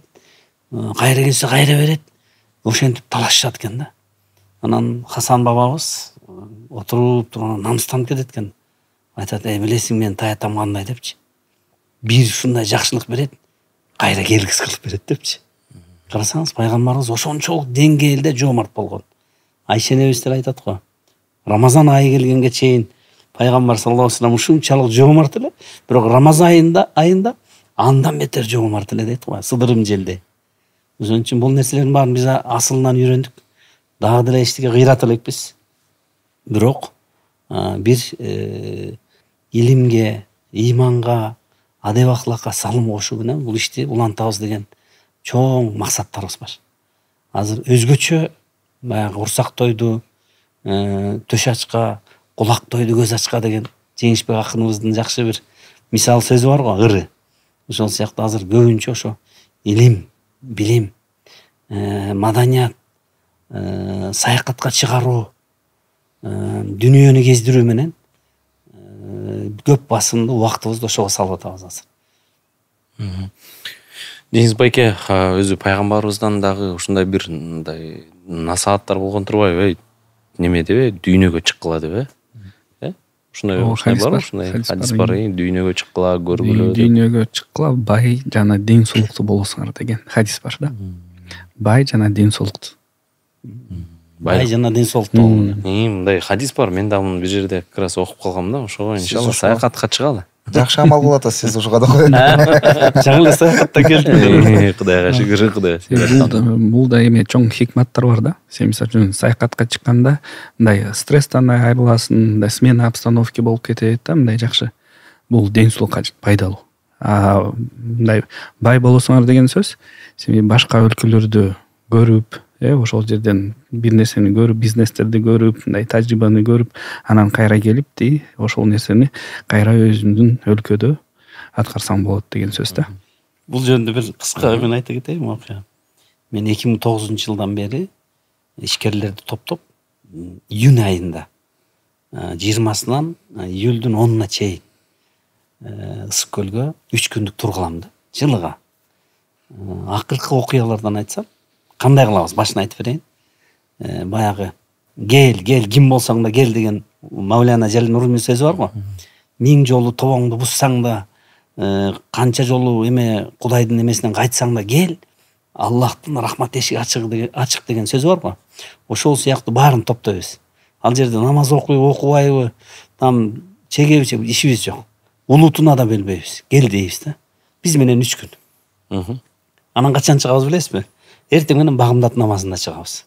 Кайра келсе кайра берет. Ошентип талашышат экен да. Анан Хасан бабабыз отуруп туруп анан намыстанып кетет экен. Айтат, билесиң мен таятам кандай депчи. Бир ушундай жакшылык берет, кайра келгис кылып берет депчи. Карасаңыз, пайгамбарыбыз ошончолук деңгээлде жоомарт болгон. Айша энебиз деле айтат го. Рамазан айы келгенге чейин пайгамбар саллаллаху алейхи вассалам ушунчалык жоомарт эле, бирок Рамазан айында андан бетер жоомарт эле дейт го, сыдырым желдей. Ошон үчүн бул нерселердин баарын биз асылынан үйрөндүк. Дагы деле эчтеке кыйрат элекпиз. Бирок бир илимге, иманга, адеп ахлакка салым кошуу менен бул ишти улантабыз деген чоң максаттарыбыз бар. Азыр өзгөчө баягы урсак тойду, төш ачка, кулак тойду көз ачка деген Жеңишбек акыныбыздын жакшы бир мисал сөзү бар го, ыры. Ошол сыяктуу азыр көбүнчө ошо илим, билим, маданият, саякатка чыгаруу, дүнүйөнү кездирүү менен көп басымды убактыбызды ошого салып атабыз азыр. Деңиз байке өзү пайгамбарыбыздан дагы ушундай бир мындай насааттар болгон турбайбы? Немедеби? Дүйнөгө чыккыла деп, ушундай бар, ушундай хадис бар, дүйнөгө чыккыла, көргүлө. Дүйнөгө чыккыла, бай жана ден соолуктуу болосуңар деген хадис бар да. Бай жана ден соолуктуу. Бай жана ден соолуктуу. Мындай хадис бар, мен да муну бир жерде как раз окуп калгам да, ошого иншалла саякатка чыгалы. Жакшы амал кылып атасыз, сиз ушуга да коет. Жаңы эле саякаттан келдим. Кудайга шүгүр, Кудай. Бул да эме чоң хикматтар бар да. Сен мисалы үчүн саякатка чыкканда мындай стресстен айрыласың, мындай смена обстановки болуп кетет да, мындай жакшы. Бул ден соолукка пайдалуу. Мындай бай болосуңар деген сөз, сен башка өлкөлөрдү көрүп, ошол жерден бир нерсени көрүп, бизнестерди көрүп, мындай тажрыйбаны көрүп, анан кайра келип, ошол нерсени кайра өзүңдүн өлкөдө аткарсаң болот деген сөз да. Бул жөнүндө бир кыска мен айта кетейин окуя. Мен 2009-жылдан бери ишкерлерди топтоп июнь айында 20-сынан июлдун 10-на чейин Ысык көлгө 3 күндүк тур кылам да, жылыга. Акыркы окуялардан айтсам, кандай кылабыз? Башын айтып берейин. Баягы кел ким болсоң да кел деген Мавляна Жалилнурумдун сөзү бар го. 1000 жолу тобоңду буссаң да, канча жолу эме Кудайдын эмесинен кайтсаң да кел, Аллахтын рахмат эшиги ачык деген сөзү бар го. Ошол сыяктуу баарын топтойбуз. Ал жерде намаз окубайбы, там чегебичи ишибиз жок. Улутуна да белбейбиз. Кел дейбиз да. Биз менен 3 күн. Анан качан чыгабыз билесизби? Эртең менен Багымдат намазында чыгабыз.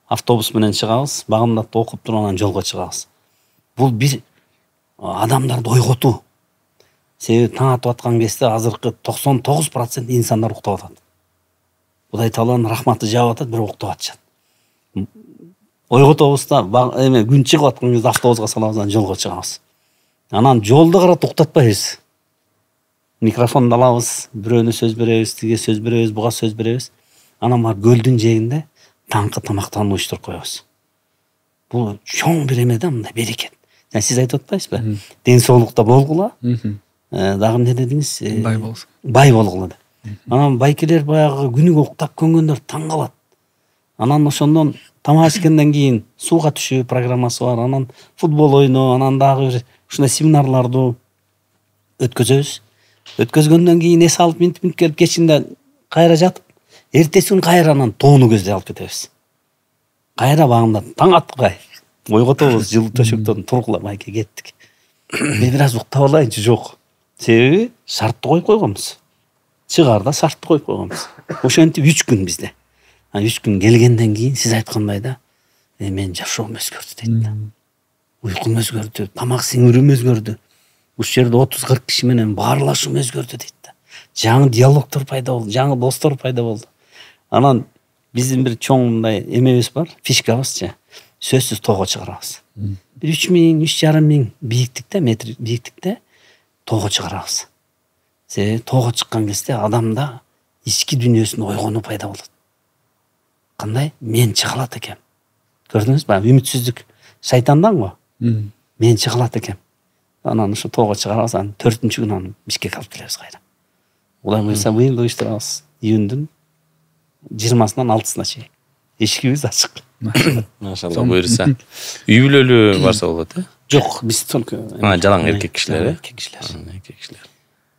Автобус менен чыгабыз, Багымдатты окуп туруп анан жолго чыгабыз. Бул бир адамдарды ойготуу. Себеби таң атып аткан кезде азыркы 99% инсандар уктап атат. Кудай Тааланын рахматы жаап атат, бирок уктап атышат. Ойготобуз да эме күн чыгып аткан кезде автобуска салабыз, анан жолго чыгабыз. Анан жолдо карап уктатпайбыз. Микрофонду алабыз, бирөөнө сөз беребиз, тиге сөз беребиз, буга сөз беребиз. Анан бар көлдүн жээгинде таңкы тамактануу уюштуруп коебуз. Бул чоң бир эме да, мындай берекет. Сиз айтып атпайсызбы? Ден соолукта болгула. Дагы эмне дедиңиз? Бай болсун. Бай болгула деп. Анан байкелер баягы күнүгө уктап көнгөндөр таң калат. Анан ошондон тамак ичкенден кийин сууга түшүү программасы бар. Анан футбол ойноо, анан дагы бир ушундай семинарларды өткөзөбүз. Өткөзгөндөн кийин эс алып минтип келип кечинде кайра жатып, эртеси күнү кайра анан тоону көздөй алып кетебиз. Кайра Багымдат таң аткай ойготобуз, жылы төшөктөн тургула майке кеттик. Мен бир аз уктап алайынчы, жок. Себеби шартты коюп койгонбуз. Чыгарда шартты коюп койгонбуз. Ошентип 3 күн бизде. 3 күн келгенден кийин сиз айткандай да, мен жашоом өзгөрдү дейт да. Уйкум өзгөрдү, тамак сиңирүүм өзгөрдү. Ушул жерде 30-40 киши менен баарлашуум өзгөрдү дейт да. Жаңы диалогтор пайда болду, жаңы достор пайда болду. Анан биздин бир чоң мындай эмебиз бар, фишкабызчы. Сөзсүз тоого чыгарабыз. Бир 3000, 3500 бийиктикте, метр бийиктикте тоого чыгарабыз. Себеби тоого чыккан кезде адамда ички дүйнөсүнө ойгонуу пайда болот. Кандай? Мен чыгалат экем. Көрдүңүзбү? Үмүтсүздүк шайтандан го. Мен чыгалат экем. Анан ушу тоого чыгарабыз, анан 4-күн анан Бишкекке алып келебиз кайра. Кудай буйрса быйыл уюштурабыз. Июндун 20-сынан 6-сына чейин. эшигибиз ачык. Машалла буюрса. Үй бүлөлүү барса болот, Жок, биз только жалаң эркек кишилер, эркек кишилер. Эркек кишилер.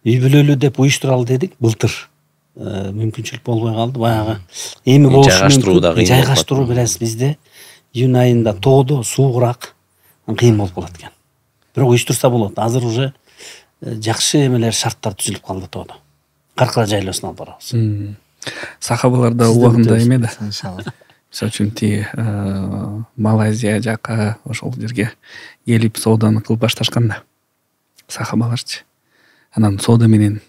Үй бүлөлүү деп уюштуралы дедик былтыр. Мүмкүнчүлүк болбой калды. Баягы эми жайгаштыруу да кыйын. Жайгаштыруу беребиз бизде. Июнь айында тоодо суугураак, кыйын болуп калат экен. Бирок уюштурса болот. Азыр уже жакшы эмелер шарттар түзүлүп калды тоодо. Каркыра жайлоосуна алып барабыз. Сахабаларда убагында эме да. Иншалла. Мисалы үчүн Малайзия жака ошол жерге келип сооданы кылып башташканда сахабаларчы. Анан соода менен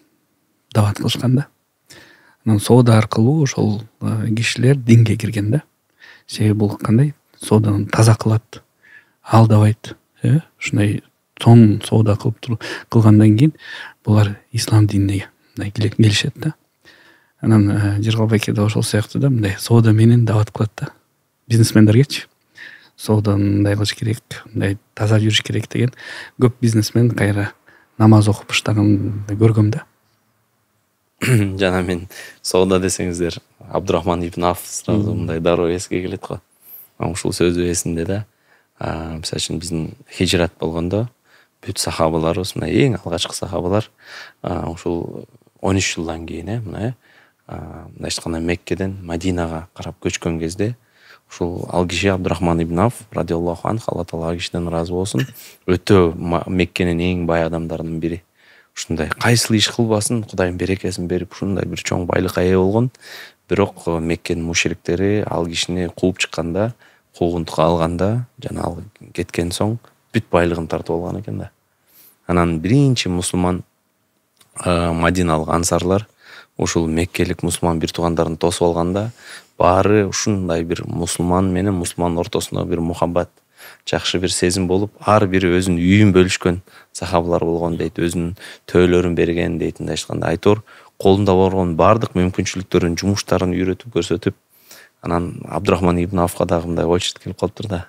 дават кылышканда. Анан соода аркылуу ошол кишилер динге кирген да. Себеби бул кандай? Сооданы таза кылат, алдабайт. Ушундай чоң соода кылгандан кийин булар ислам динине келишет да. Анан Жыргалбайке да ошол сыяктуу да мындай соода менен дават кылат да. Бизнесмендергечи. Сооданы мындай кылыш керек, мындай таза жүрүш керек деген көп бизнесмен кайра намаз окуп баштаган көргөм да. Жана мен соода десеңиздер, Абдурахман ибн Аф сразу мындай дароо эске келет го. Ушул сөзү эсимде да. Мисалы үчүн биздин хижрат болгондо бүт сахабаларыбыз, мына эң алгачкы сахабалар ушул 13 жылдан кийин, мына мындайча айтканда Меккеден Мадинага карап көчкөн кезде ушул ал киши Абдурахман ибн Аф радиаллаху анху, Алла таала ал кишиден ыраазы болсун, өтө Меккенин эң бай адамдарынын бири. Ушундай кайсыл иш кылбасын, Кудайым берекесин берип, ушундай бир чоң байлыкка ээ болгон. Бирок Меккенин мушриктери ал кишини кууп чыкканда, куугунтукка алганда, жана ал кеткен соң бүт байлыгын тартып алган экен да. Анан биринчи мусулман Мадиналык ансарлар ушул меккелик мусулман бир туугандарын тосуп алганда, баары ушундай бир мусулман менен мусулман ортосунда бир мухаббат, жакшы бир сезим болуп, ар бири өзүнүн үйүн бөлүшкөн сахабалар болгон дейт, өзүнүн төөлөрүн берген дейт, мындай айтканда айтор, колунда болгон бардык мүмкүнчүлүктөрүн, жумуштарын үйрөтүп көрсөтүп, анан Абдурахман ибн Афка дагы мындай ойчут келип калыптыр да.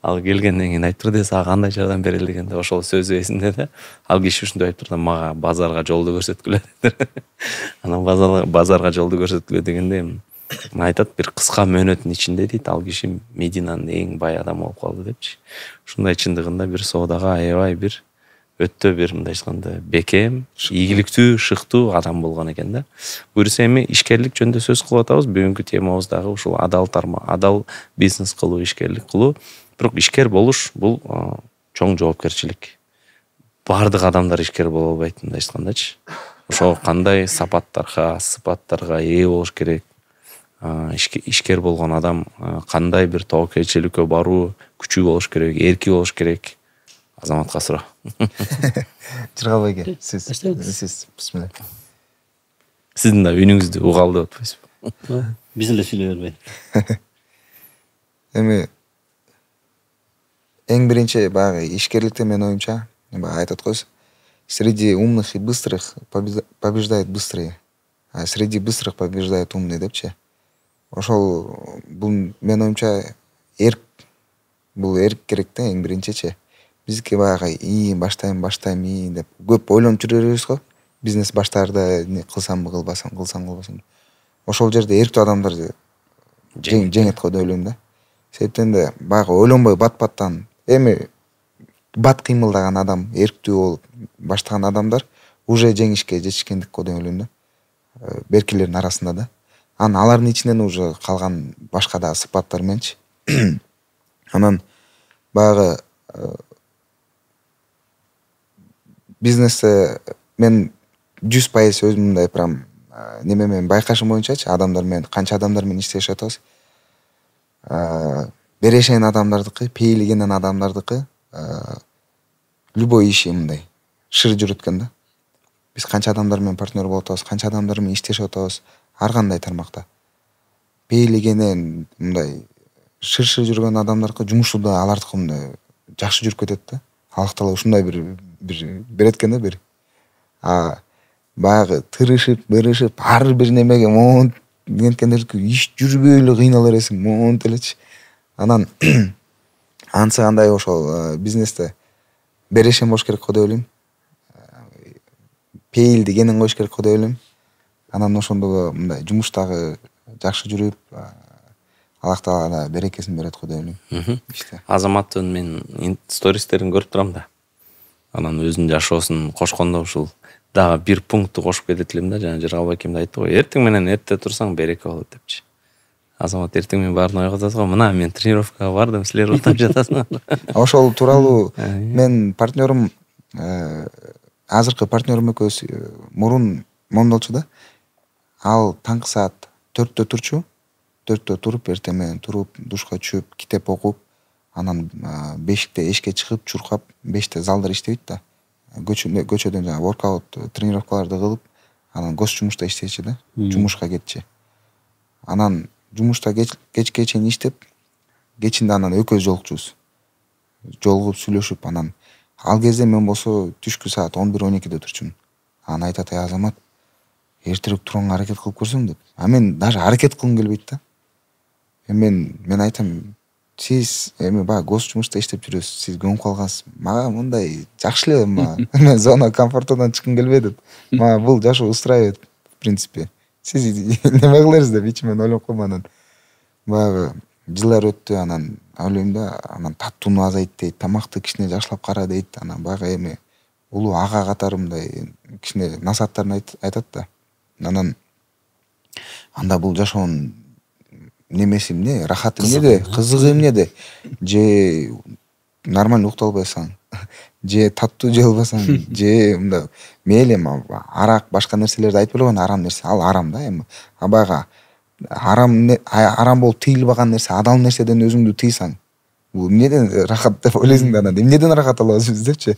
Ал келгенден кийин айтыптыр да, сага кандай жардам берели дегенде ошол сөзү эсимде да. Ал киши ушундай айтыптыр да, мага базарга жолду көрсөткүлө. Анан базарга жолду көрсөткүлө дегенде айтат, бир кыска мөөнөттүн ичинде дейт, ал киши Мединанын эң бай адамы болуп калды депчи. Ушундай чындыгында бир соодага аябай бир өтө бир мындай айтканда бекем, ийгиликтүү, шыктуу адам болгон экен да. Буюрса эми ишкерлик жөнүндө сөз кылып атабыз. Бүгүнкү темабыз дагы ушул адал бизнес кылуу, ишкерлик кылуу. Бирок ишкер болуш бул чоң жоопкерчилик. Бардык адамдар ишкер боло албайт, мындай айткандачы. Ошо кандай сапаттарга ээ болуш керек? Ишкер болгон адам кандай бир тоокерчиликкө баруу күчү болуш керек, эрки болуш керек? Азаматка суроо. Жыргалбайке, сиз бисмилла. Сиздин да үнүңүздү угалды атпайсызбы? Биз эле сүйлөй бербейт. Эми эң биринчи баягы ишкерликте менин оюмча, баягы айтат го, среди умных и быстрых побеждает быстрые, а среди быстрых побеждает умный депчи. Ошол бул менин оюмча бул эрк керек да эң биринчичи. Бизге баягы баштайм деп көп ойлонуп жүрө беребиз го. Бизнес баштаарда кылсамбы, кылбасам. Ошол жерде эрктүү адамдар жеңет го деп ойлойм да. Себептен да баягы ойлонбой бат-баттан эми бат кыймылдаган адам, эрктүү болуп баштаган адамдар уже жеңишке жетишкендик го деп ойлойм да. Беркилердин арасында да. Анан алардын ичинен уже калган башка да сыпаттар менчи. Анан баягы бизнесте мен 100% өзүмдү прям неме менен байкашым боюнчачы, адамдар менен канча адамдар менен иштешип атабыз. Берешен адамдардыкы, пейилигенен адамдардыкы любой иши мындай шыр жүрөткөн да. Биз канча адамдар менен партнер болуп атабыз, канча адамдар менен иштешип атабыз, ар кандай тармакта. Пейилигенен мындай шыр жүргөн адамдардыкы жумушу да алардыкы мындай жакшы жүрүп кетет да. Аллах таала ушундай бир берет экен да бир. Баягы тырышып, ар бир немеге монт дегендерге иш жүрбөй эле кыйнала бересиң, монт элечи. Анан анысы кандай ошол бизнесте берешен болуш керек го деп ойлойм. Пейилди кенен коюш керек го деп ойлойм. Анан ошондо мындай жумуштагы жакшы жүрүп, Аллах Таала да берекесин берет го деп ойлойм. Азаматтын мен стористерин көрүп турам да. Анан өзүнүн жашоосун кошкондо ушул дагы бир пунктты кошуп кетет элем да. Жана Жыргал байкем да айтты го, эртең менен эрте турсаң береке болот депчи. Азамат эртең менен баарын ойготот го, мына мен тренировкага бардым, силер уктап жатасыңар. Ошол тууралуу мен партнерым, азыркы партнерым экөөбүз мурун моңдолчу да. Ал таңкы саат 4-тө турчу. 4-тө туруп, эртең менен туруп, душка түшүп, китеп окуп, анан 5-те эшикке чыгып, чуркап, 5-те залдар иштебейт да. Көчөдөн жана воркаут тренировкаларды кылып, анан гос жумушта иштечи да, жумушка кетчи. Анан жумушта кечке чейин иштеп, кечинде анан экөөбүз жолукчубуз. Жолугуп сүйлөшүп, анан ал кезде мен болсо түшкү саат 11-12-де турчумун. Анан айтат: Азамат, эртерээк турганга аракет кылып көрсөң деп. Мен даже аракет кылгым келбейт да. Мен айтам: сиз эми баягы гос жумушта иштеп жүрөсүз, сиз көңүп калгансыз. Мага мындай жакшы эле, мен зона комфортунан чыккым келбейт деп. Мага бул жашоо устраивает, в принципе. Сиз неме кылырсыз деп ичимен ойлоп койм. Анан баягы жылдар өттү, анан ойлойм да, анан таттууну азайт дейт, тамакты кичине жакшылап кара дейт. Анан баягы эми улуу ага катары мындай кичине насааттарын айтат да. Анан анда бул жашоонун немеси эмне, рахаты эмнеде, кызыгы эмнеде? Же нормально уктап албайсың, же таттуу жей албасаң, же мындай мейли арак, башка нерселерди айтып эле арам нерсе, ал арам да эми. Баягы арам болуп тыйылып алган нерсе, адал нерседен өзүңдү тыйсаң, бул эмнеден рахат деп ойлойсуң да, анан эмнеден рахат алабыз биз депчи.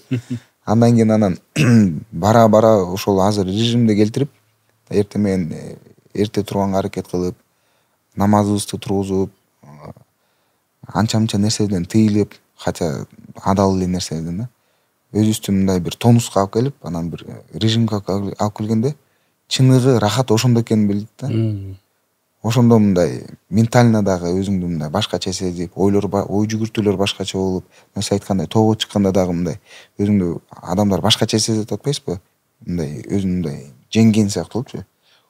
Андан кийин анан бара ошол азыр режимди келтирип, эртең менен эрте турганга аракет кылып, намазыбызды тургузуп, анча-мынча нерседен тыйылып, хотя адал эле нерседен да, өзүбүздү мындай бир тонуска алып келип, анан бир режимге алып келгенде чыныгы рахат ошондо экенин билдик да. Ошондо мындай ментально дагы өзүңдү мындай башкача сезип, ой жүгүртүүлөр башкача болуп, сиз айткандай тоого чыкканда дагы мындай өзүңдү адамдар башкача сезет атпайсызбы? Мындай өзүң мындай жеңген сыяктуу болупчу.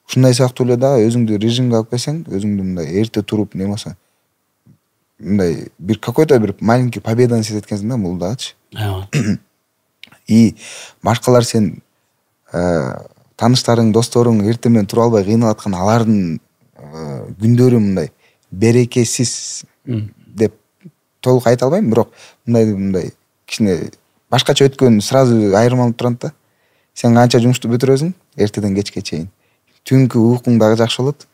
Ушундай сыяктуу эле дагы өзүңдү режимге алып келсең, өзүңдү мындай эрте туруп не болсо, мындай бир какой-то бир маленький победаны сезеткенсиң да бул дагычы. И башкалар сен тааныштарың, досторуң эртең менен тура албай кыйналып аткан алардын күндөрү мындай берекесиз деп толук айта албайм, бирок мындай кичине башкача өткөнүн сразу айырмаланып турат да. Сен канча жумушту бүтүрөсүң, эртеден кечке чейин. Түнкү уйкуң дагы жакшы болот.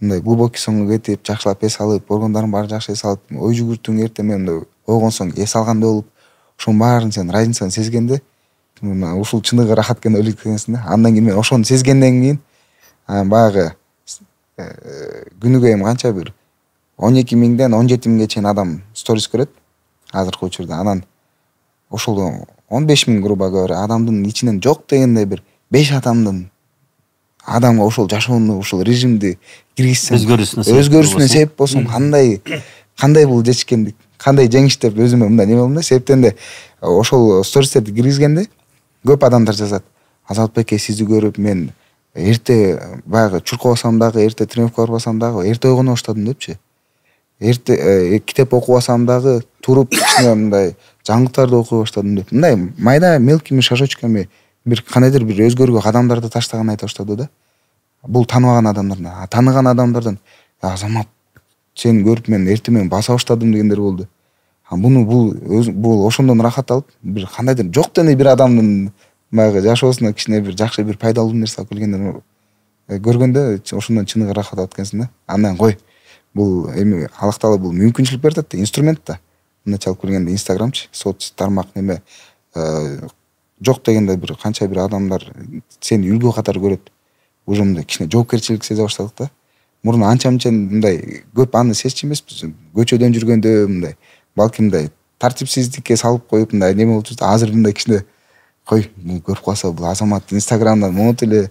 Мындай глубокий сонго кетип, жакшылап эс алып, органдарың баары жакшы эс алып, ой жүгүртүүң эртең менен ойгон соң эс алгандай болуп, ошонун баарын сен разницаны сезгенде, ушул чыныгы рахат экенин ойлойт экенсиң да. Андан кийин мен ошону сезгенден кийин баягы күнүгө эми канча бир 12.000ден 17.000ге чейин адам сторис көрөт азыркы учурда. Анан ошол 15.000 грубо говоря адамдын ичинен жок дегенде бир 5 адамга ошол жашоону, ушул режимди киргизсем, өзгөрүшүнө себеп болсом, кандай бул жетишкендик, кандай жеңиш деп өзүмө мындай неме болдум да. Себептен де ошол стористерди киргизгенде көп адамдар жазат: Азат байке, сизди көрүп мен эрте баягы чуркабасам дагы, эрте тренировка барбасам дагы эрте ойгоно баштадым депчи. Эрте китеп окубасам дагы туруп кичине мындай жаңылыктарды окуй баштадым деп. Мындай майда мелкими шажочками бир кандайдыр бир өзгөргө кадамдарды таштаганын айта баштады да. Бул тааныбаган адамдардан, тааныган адамдардан: Азамат, сени көрүп мен эртең менен баса баштадым дегендер болду. Бул ошондон рахат алып, бир кандайдыр жок дене бир адамдын баягы жашоосуна кичине бир жакшы бир пайдалуу нерсе алып келгендер көргөндө ошондон чыныгы рахат алып экенсиң да. Андан кой, бул эми Аллах Таала бул мүмкүнчүлүк берип атат да, инструмент да. Мындайча алып келгенде Инстаграмчы, соц тармак неме жок дегенде бир канча бир адамдар сени үлгү катары көрөт. Уже мындай кичине жоопкерчилик сезе баштадык да. Мурун анча-мынча мындай көп аны сезчү эмеспиз. Көчөдөн жүргөндө мындай балки мындай тартипсиздикке салып коюп мындай неме болуп жүрдү. Азыр мындай кичине кой, бул көрүп калса бул Азамат Инстаграмдан монут эле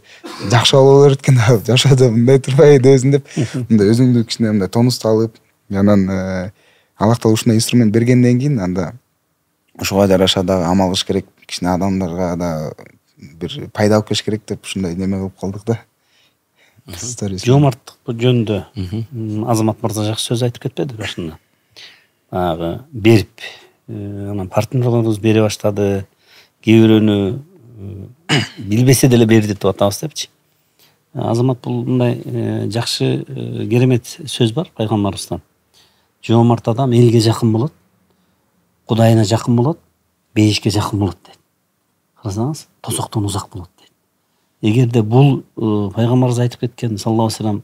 жакшы боло берет экен да, жашоодо мындай турбайбы өзүн деп мындай өзүңдү кичине мындай тонуста алып, анан Аллах Таала ушундай инструмент бергенден кийин анда ошого жараша дагы амал кылыш керек, кичине адамдарга да бир пайда алып келиш керек деп ушундай неме кылып калдык да. Жомарттык жөнүндө Азамат мырза жакшы сөз айтып кетпеди башында. Баягы берип, анан партнерлорубуз бере баштады. Кээ бирөөнү билбесе деле берди деп атабыз депчи. Азамат бул мындай жакшы керемет сөз бар пайгамбарыбыздан. Жомарт адам элге жакын болот, Кудайына жакын болот, бейишке жакын болот дейт. Карасаңыз, тосоктон узак болот дейт. Эгерде бул пайгамбарыбыз айтып кеткен саллаллаху алейхи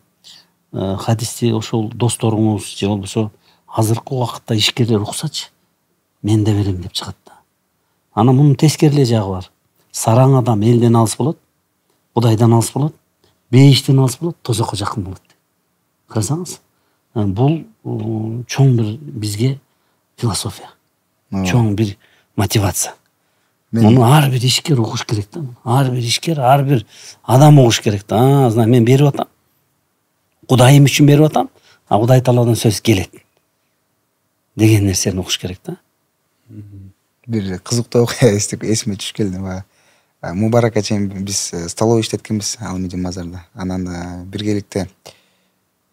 вассалам хадисти ошол досторуңуз же болбосо азыркы убакытта ишкерлер уксачы, мен да берем деп чыгат да. Анан мунун тескериле жагы бар. Сараң адам элден алыс болот, Кудайдан алыс болот, бейиштен алыс болот, тозокко жакын болот. Карасаңыз, бул чоң бир бизге философия, чоң бир мотивация. Муну ар бир ишкер окуш керек да. Ар бир ишкер, ар бир адам окуш керек да. Знаю, мен берип атам. Кудайым үчүн берип атам, а Кудай Тааладан сөз келет деген нерсени окуш керек да. Бир кызыктуу окуя эсиме түшүп келди. Мубаракка чейин биз столовый иштеткенбиз Алмидин базарда. Анан биргеликте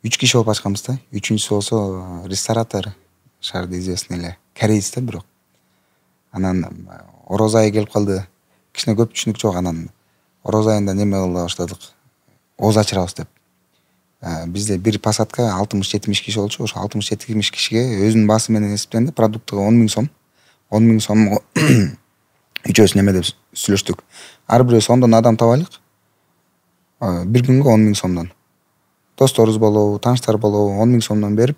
3 киши болуп ачканбыз да. Үчүнчүсү болсо ресторатор, шаарда известный эле кореец да бирок. Анан ороз айы келип калды. Кичине көп түшүнүк жок. Анан ороз айында неме кыла баштадык. Ооз ачырабыз деп. Бизде бир посадка 60-70 киши болчу. Ошо 60-70 кишиге өзүнүн баасы менен эсептенди. Продуктыга 10 000 сом. 10 000 сом үчөөбүз неме деп сүйлөштүк. Ар бирөө сомдон адам табайлык. Бир күнгө 10 000 сомдон. Досторубуз болобу, тааныштар болобу 10 000 сомдон берип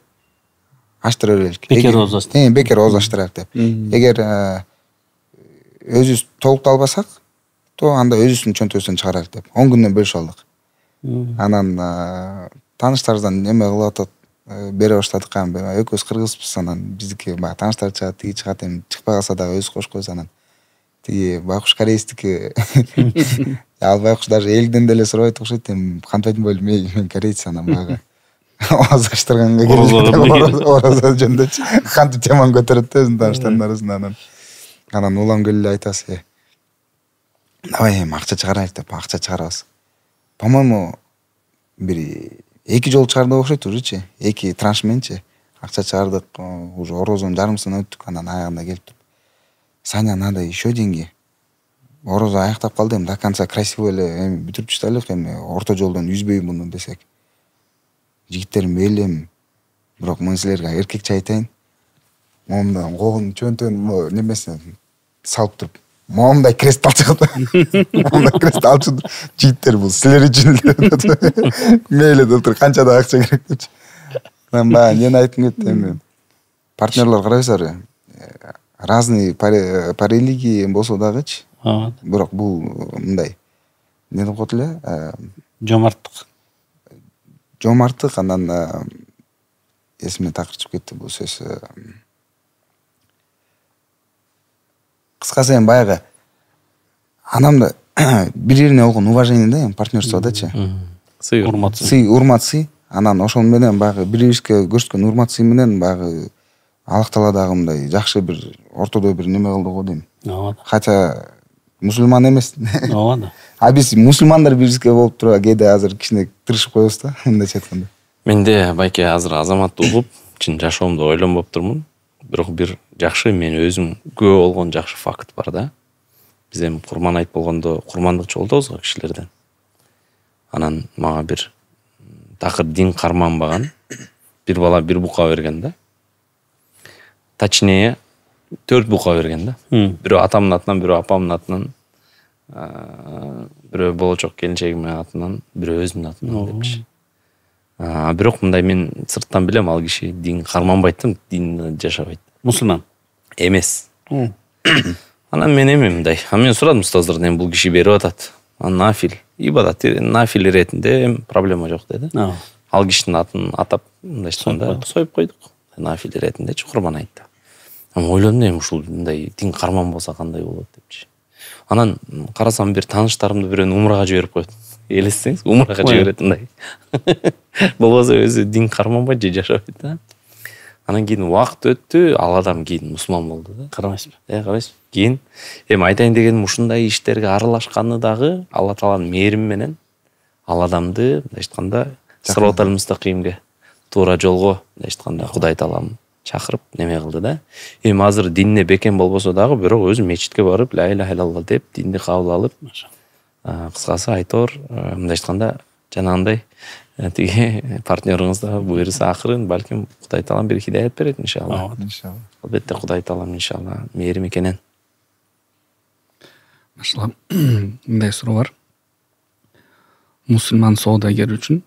аштыра берелик. Бекер ооз аштырайык. Бекер ооз аштырайык деп. Эгер өзүбүз толукталбасак, то анда өзүбүздүн чөнтөбүздөн чыгарайык деп 10 күндөн бөлүшүп алдык. Анан тааныштарыбыздан неме кылып атат, бере баштадык. Экөөбүз кыргызбыз, анан биздики баягы тааныштар чыгат, тиги чыгат, эми чыкпай калса дагы өзүбүз кошкойбуз. Анан тиги байкуш корейстики ал байкуш даже элден деле сурабайт окшойт. Эми кантпайтын болду, мен корейец, анан баягы ооз аштырганга келип орозо жөндөчү кантип теманы көтөрөт да өзүнүн тааныштардын арасында. Анан улам келип айтасыз, давай эми акча чыгарайык деп акча чыгарабыз. По-моему, бир 2 жолу чыгарды окшойт ужечи, 2 транш мененчи акча чыгардык. Уже орозонун жарымысын өттүк. Анан аягында келип туруп, Саня, надо еще деньги. Орозо аяктап калды, эми до конца красиво эле эми бүтүрүп чыктайлык, эми орто жолдон үзбөй муну десек. Жигиттерим элем, бирок мен силерге эркекче айтайын. Момундан колун чөнтөн немесине салып туруп, момундай крест алчыгып. Момундай крест алчы жигиттер, бул силер үчүн. Мейли доктор, канча да акча керек депчи. Мен баягы эмне айтып кетти, эми партнерлор карайсыздар, разный по религии болсо дагычы. Бирок бул мындай эмне деп коет эле? Жомарттык, анан эсиме такыр чыгып кетти бул сөз. Кыскасы эми баягы анамда бири-бирине болгон уважение да, эми партнерстводачы. Сый, урмат, сый. Анан ошол менен баягы бири-бирибизге көрсөткөн урмат сый менен баягы Аллах Таала дагы мындай жакшы бир ортодо бир неме кылды го дейм. Хотя мусулман эмес. А биз мусулмандар бирибизге болуп туруп, кээде азыр кичине тырышып коебуз да, мындайча айтканда. Менде байке азыр Азаматты угуп, чын жашоомдо ойлонбоп турмун. Бирок бир жакшы, мен өзүм күбө болгон жакшы факт бар да. Биз эми курман айт болгондо курмандык чогулдобуз го кишилерден. Анан мага бир такыр дин карманбаган бир бала бир бука берген да. Точнее 4 бука берген да. Бирөө атамдын атынан, бирөө апамдын атынан, бирөө болочок келинчегимдин атынан, бирөө өзүмдүн атынан депчи. Бирок мындай мен сырттан билем, ал киши дин карманбайт да, дин жашабайт. Мусулман эмес. Анан мен эми мындай, мен сурадым устаздардан, эми бул киши берип атат. Нафил, ибадат, нафил иретинде проблема жок деди. Ал кишинин атын атап мындай айтканда союп койдук. Нафил иретинде курман айтты. Ойлондум, эми ушул мындай дин карман болсо кандай болот депчи. Анан карасам бир тааныштарымды бирөөнү умрага жиберип коет. Элестеңиз, умрага жиберет мындай. Болбосо өзү дин карманбайт же жашабайт да. Анан кийин убакыт өттү, ал адам кийин мусулман болду да. Карабайсызбы? Карабайсыз. Кийин эми айтайын дегеним, ушундай иштерге аралашканы дагы Алла Тааланын мээрими менен, ал адамды мындай айтканда сыротал мустакимге, туура жолго мындай айтканда Кудай таалам чакырып неме кылды да. Эми азыр динне бекем болбосо дагы бирок өзү мечитке барып ла иляха илlalloh деп динди кабыл алып, кыскасы айтор мындай айтканда жанагындай тиги партнерыңыз да буйруса акырын балким Кудай таалам бир хидаят берет иншалла. Албетте Кудай таалам иншалла мээрим экенен. Машалла. Мындай суроо бар. Мусулман соодагер үчүн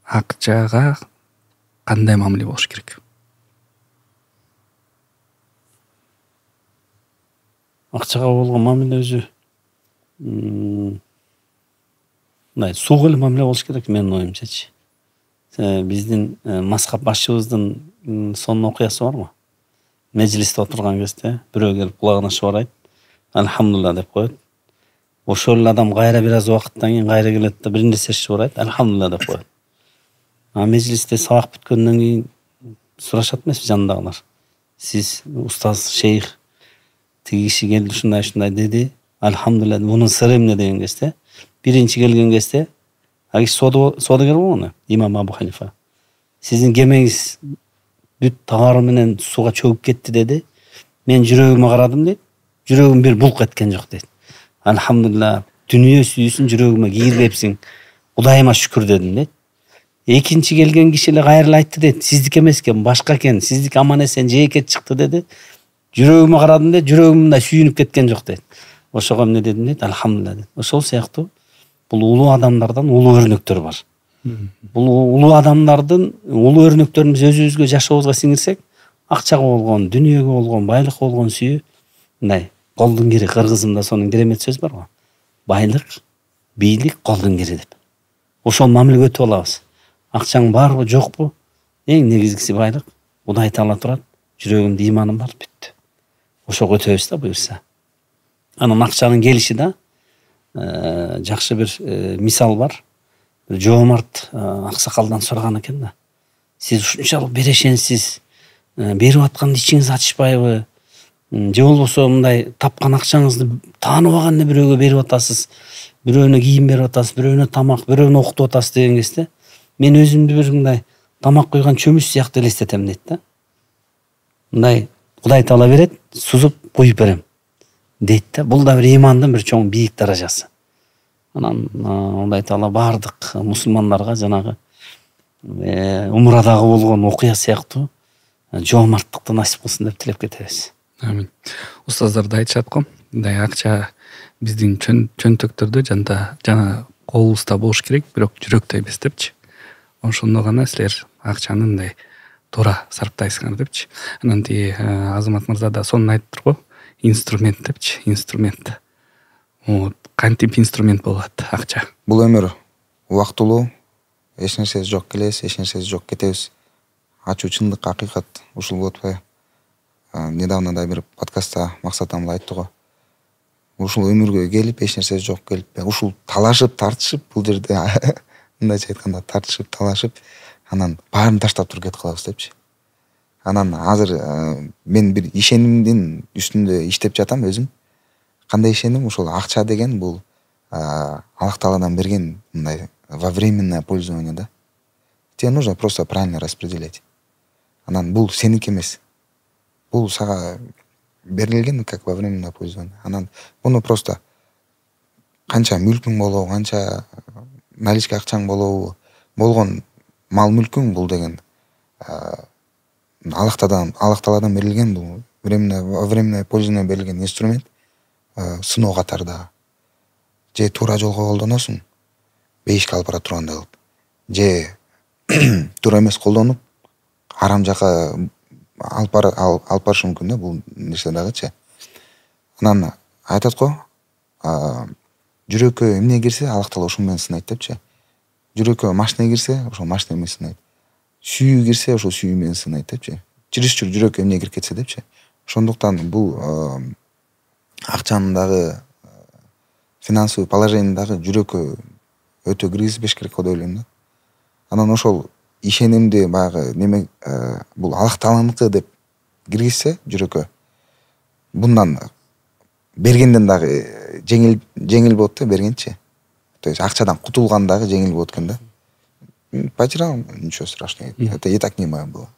акчага кандай мамиле болуш керек? Акчага болгон мамиле өзү мындай сууга эле мамиле болуш керек менин оюмчачы. Биздин маскап башчыбыздын сонун окуясы барбы? Мejlisте отурган кезде бирөө келип кулагына шыбарайт, альхамдулилlah деп коет. Ошол эле адам кайра бир аз убакыттан кийин кайра келет да бир нерсе шыбарайт, альхамдулилlah деп коет. Мejlisте сабак бүткөндөн кийин сурашат эмеспи жанындагылар? Сиз устаз, шейх тиги киши келди ушундай деди, альхамдулилlah, мунун сыры эмне деген кезде, биринчи келген кезде ал киши соодагер болгон, имам Абу Ханифа. Сиздин кемеңиз бүт тагары менен сууга чөгүп кетти деди. Мен жүрөгүмө карадым дейт. Жүрөгүм бир булк эткен жок дейт. Альхамдулилlah, дүнүйө сүйүүсүн жүрөгүмө кийирбепсиң. Кудайыма шүкүр дедим дейт. Экинчи келген киши эле кайрылып айтты дейт. Сиздики эмес экен, башка экен. Сиздики аман эсен жээкет чыкты деди. Жүрөгүмө карадым дейт. Жүрөгүм мындай сүйүнүп кеткен жок дейт. Ошого эмне дедим дейт? Альхамдулилlah дейт. Ошол сыяктуу бул улуу адамдардан улуу өрнөктөр бар. Бул улуу адамдардын улуу өрнөктөрүн биз өзүбүзгө жашообузга сиңирсек, акчага болгон, дүнүйөгө болгон, байлыкка болгон сүйүү мындай колдун кири, кыргызымда сонун керемет сөз бар го. Байлык, бийлик колдун кири деп. Ошол мамилеге өтүп алабыз. Акчаң барбы, жокпу? Эң негизгиси байлык. Кудай таала турат, жүрөгүмдө иманым бар, бүттү. Ошого өтөбүз да буюрса. Анан акчанын келиши да жакшы бир мисал бар. Жоомарт аксакалдан сураган экен да. Сиз ушунчалык берешенсиз, берип атканда ичиңиз ачышпайбы? Же болбосо мындай тапкан акчаңызды тааныбаган эле бирөөгө берип атасыз, бирөөнө кийим берип атасыз, бирөөнө тамак, бирөөнө окутуп атасыз деген кезде, мен өзүмдү бир мындай тамак куйган чөмүч сыяктуу элестетем дейт да. Мындай Кудай таала берет, сузуп куюп берем дейт да. Бул да бир имандын бир чоң бийик даражасы. Анан Кудай таала бардык мусулмандарга жанагы умрадагы болгон окуя сыяктуу жоомарттыкты насип кылсын деп тилеп кетебиз. Амин. Устаздар да айтышат го, мындай акча биздин чөнтөктөрдө жана колубузда болуш керек, бирок жүрөктө эмес депчи. Ошондо гана силер акчаны мындай туура сарптайсыңар депчи. Анан тиги Азамат мырза да сонун айтыптыр го, инструмент депчи, инструмент. Кантип инструмент болот акча? Бул өмүр убактылуу, эч нерсеси жок келебиз, эч нерсеси жок кетебиз. Ачуу чындык, акыйкат ушул болуп атпайбы? Недавно да бир подкастта Максат Амыл айтты го. Ушул өмүргө келип, эч нерсеси жок келип, ушул талашып, тартышып, бул жерде мындайча айтканда тартышып, талашып, анан баарын таштап туруп кетип калабыз депчи. Анан азыр мен бир ишенимдин үстүндө иштеп жатам өзүм. Кандай ишеним? Ушул акча деген бул Аллах Тааладан берген мындай во временное пользование да. Тебе нужно просто правильно распределять. Анан бул сеники эмес. Бул сага берилген как во временное пользование. Анан буну просто канча мүлкүң болобу, канча наличка акчаң болобу, болгон мал мүлкүң бул деген Аллах Тааладан берилген бул во временное пользование берилген инструмент. Сыноо катарда. Же туура жолго колдоносуң, бейишке алып бара тургандай кылып. Же туура эмес колдонуп, арам жака алып барышы мүмкүн да бул нерсе дагычы. Анан айтат го, жүрөккө эмне кирсе, Аллах Таала ошол менен сынайт депчи. Жүрөккө машина кирсе, ошол машина менен сынайт. Сүйүү кирсе, ошол сүйүү менен сынайт депчи. Чириш-чур жүрөккө эмне кирип кетсе депчи. Ошондуктан бул акчанын дагы финансовый положение дагы жүрөккө өтө киргизбеш керек го деп ойлойм да. Анан ошол ишенимди баягы неме бул Аллах Тааланыкы деп киргизсе жүрөккө, bundan бергенден дагы жеңил болот да бергенчи. То есть акчадан кутулган дагы жеңил болот экен да. Потерял, ничего страшного. Это и так не мое было.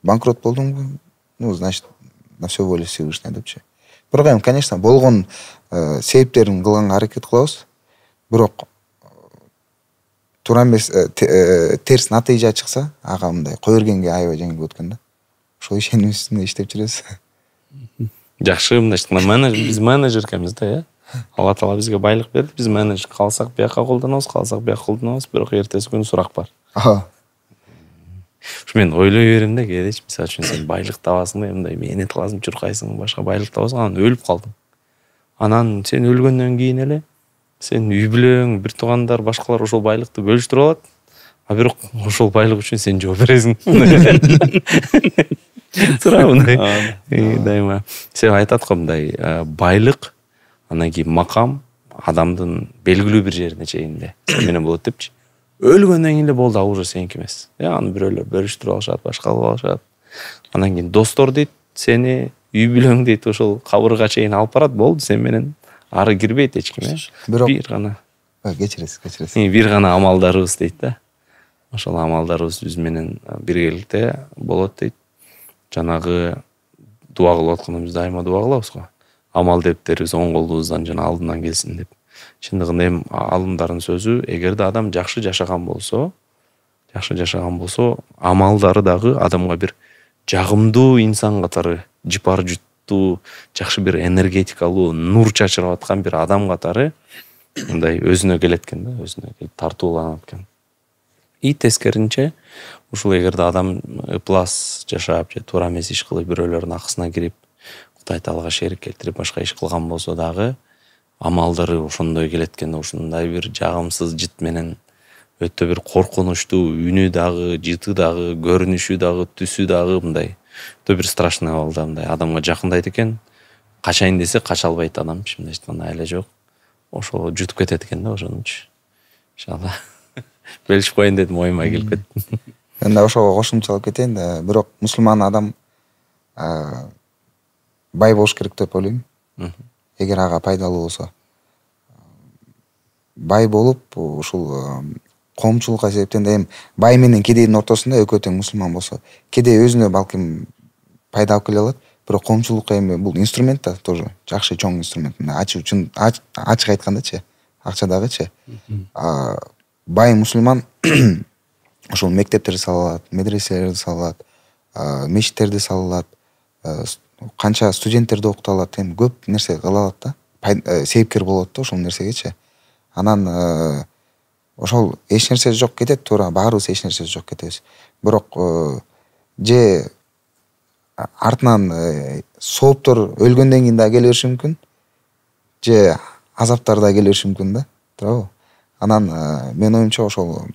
Банкрот болдуңбу? Ну, значит, на все воля Всевышний депчи. Бирок эми, конечно, болгон себептерин кылганга аракет кылабыз. Бирок туура эмес терс натыйжа чыкса, ага мындай кое бергенге аябай жеңил болот экен да. Ошол ишеним үстүндө иштеп жүрөбүз. Жакшы, мындай биз менеджер экенбиз да, э? Алла Таала бизге байлык берди, биз менеджер. Калсак бияка колдонобуз, калсак бияка колдонобуз, бирок эртеси күнү сурак бар. Ушу мен ойлой берем да, кээдечи, мисалы үчүн сен байлык табасың да, мындай мээнет кыласың, чуркайсың, башка байлык табасың, анан өлүп калдың. Анан сен өлгөндөн кийин эле сен үй бүлөң, бир туугандар, башкалар ошол байлыкты бөлүштүрүп алат. А бирок ошол байлык үчүн сен жооп бересиң. Туура мындай. Дайыма сен айтат го мындай байлык, анан кийин макам адамдын белгилүү бир жерине чейин менен болот депчи. Өлгөндөн кийин эле болду, а уже сеники эмес. Аны бирөөлөр бөлүштүрүп алышат, башка кылып алышат. Анан кийин достор дейт, сени үй бүлөң дейт, ошол кабырга чейин алып барат, болду, сен менен ары кирбейт эч ким. Бирок бир гана кечиресиз. бир гана амалдарыбыз дейт да. Ошол амалдарыбыз биз менен биргеликте болот дейт. Жанагы дуа кылып атканыбыз дайыма дуа кылабыз го. Амал дептерибиз оң колубуздан жана алдынан келсин деп. Чындыгында эми алымдардын сөзү, эгерде адам жакшы жашаган болсо, амалдары дагы адамга бир жагымдуу инсан катары, жыпар жуттуу, жакшы бир энергетикалуу, нур чачырып аткан бир адам катары мындай өзүнө келет экен да, өзүнө келип тартууланат экен. И тескеринче, ушул эгерде адам ыплас жашап, же туура эмес иш кылып, бирөөлөрдүн акысына кирип, Кудай Таалага шерик келтирип, башка иш кылган болсо дагы амалдары ошондой келет экен, ушундай бир жагымсыз жыт менен өтө бир коркунучтуу, үнү дагы, жыты дагы, көрүнүшү дагы, түсү дагы мындай өтө бир страшный абалда мындай адамга жакындайт экен. Качайын десе кача албайт адам, чындап айтканда айла жок. Ошол жутуп кетет экен да, ошонучу. Иншалла. Бөлүшүп коеюн дедим, оюма келип кетти. Мен да ошого кошумчалап кетейин да, бирок мусулман адам бай болуш керек деп ойлойм. Эгер ага пайдалуу болсо. Бай болуп, ушул коомчулукка себептен да эми бай менен кедейдин ортосунда экөө тең мусулман болсо, кедей өзүнө балким пайда алып келе алат, бирок коомчулукка эми бул инструмент да тоже жакшы чоң инструмент. Ачык айткандачы, акчадагычы. Бай мусулман ошол мектептерди сала алат, медреселерди сала алат, мечиттерди сала алат, канча студенттерди окута алат, эми көп нерсе кыла алат да, себепкер болот да ошол нерсегечи. Анан ошол эч нерсе жок кетет, туура баарыбыз эч нерсе жок кетебиз. Бирок же артынан сооптор өлгөндөн кийин да келе бериши мүмкүн, же азаптар да келе бериши мүмкүн да, туурабы? Анан мен оюмча ошол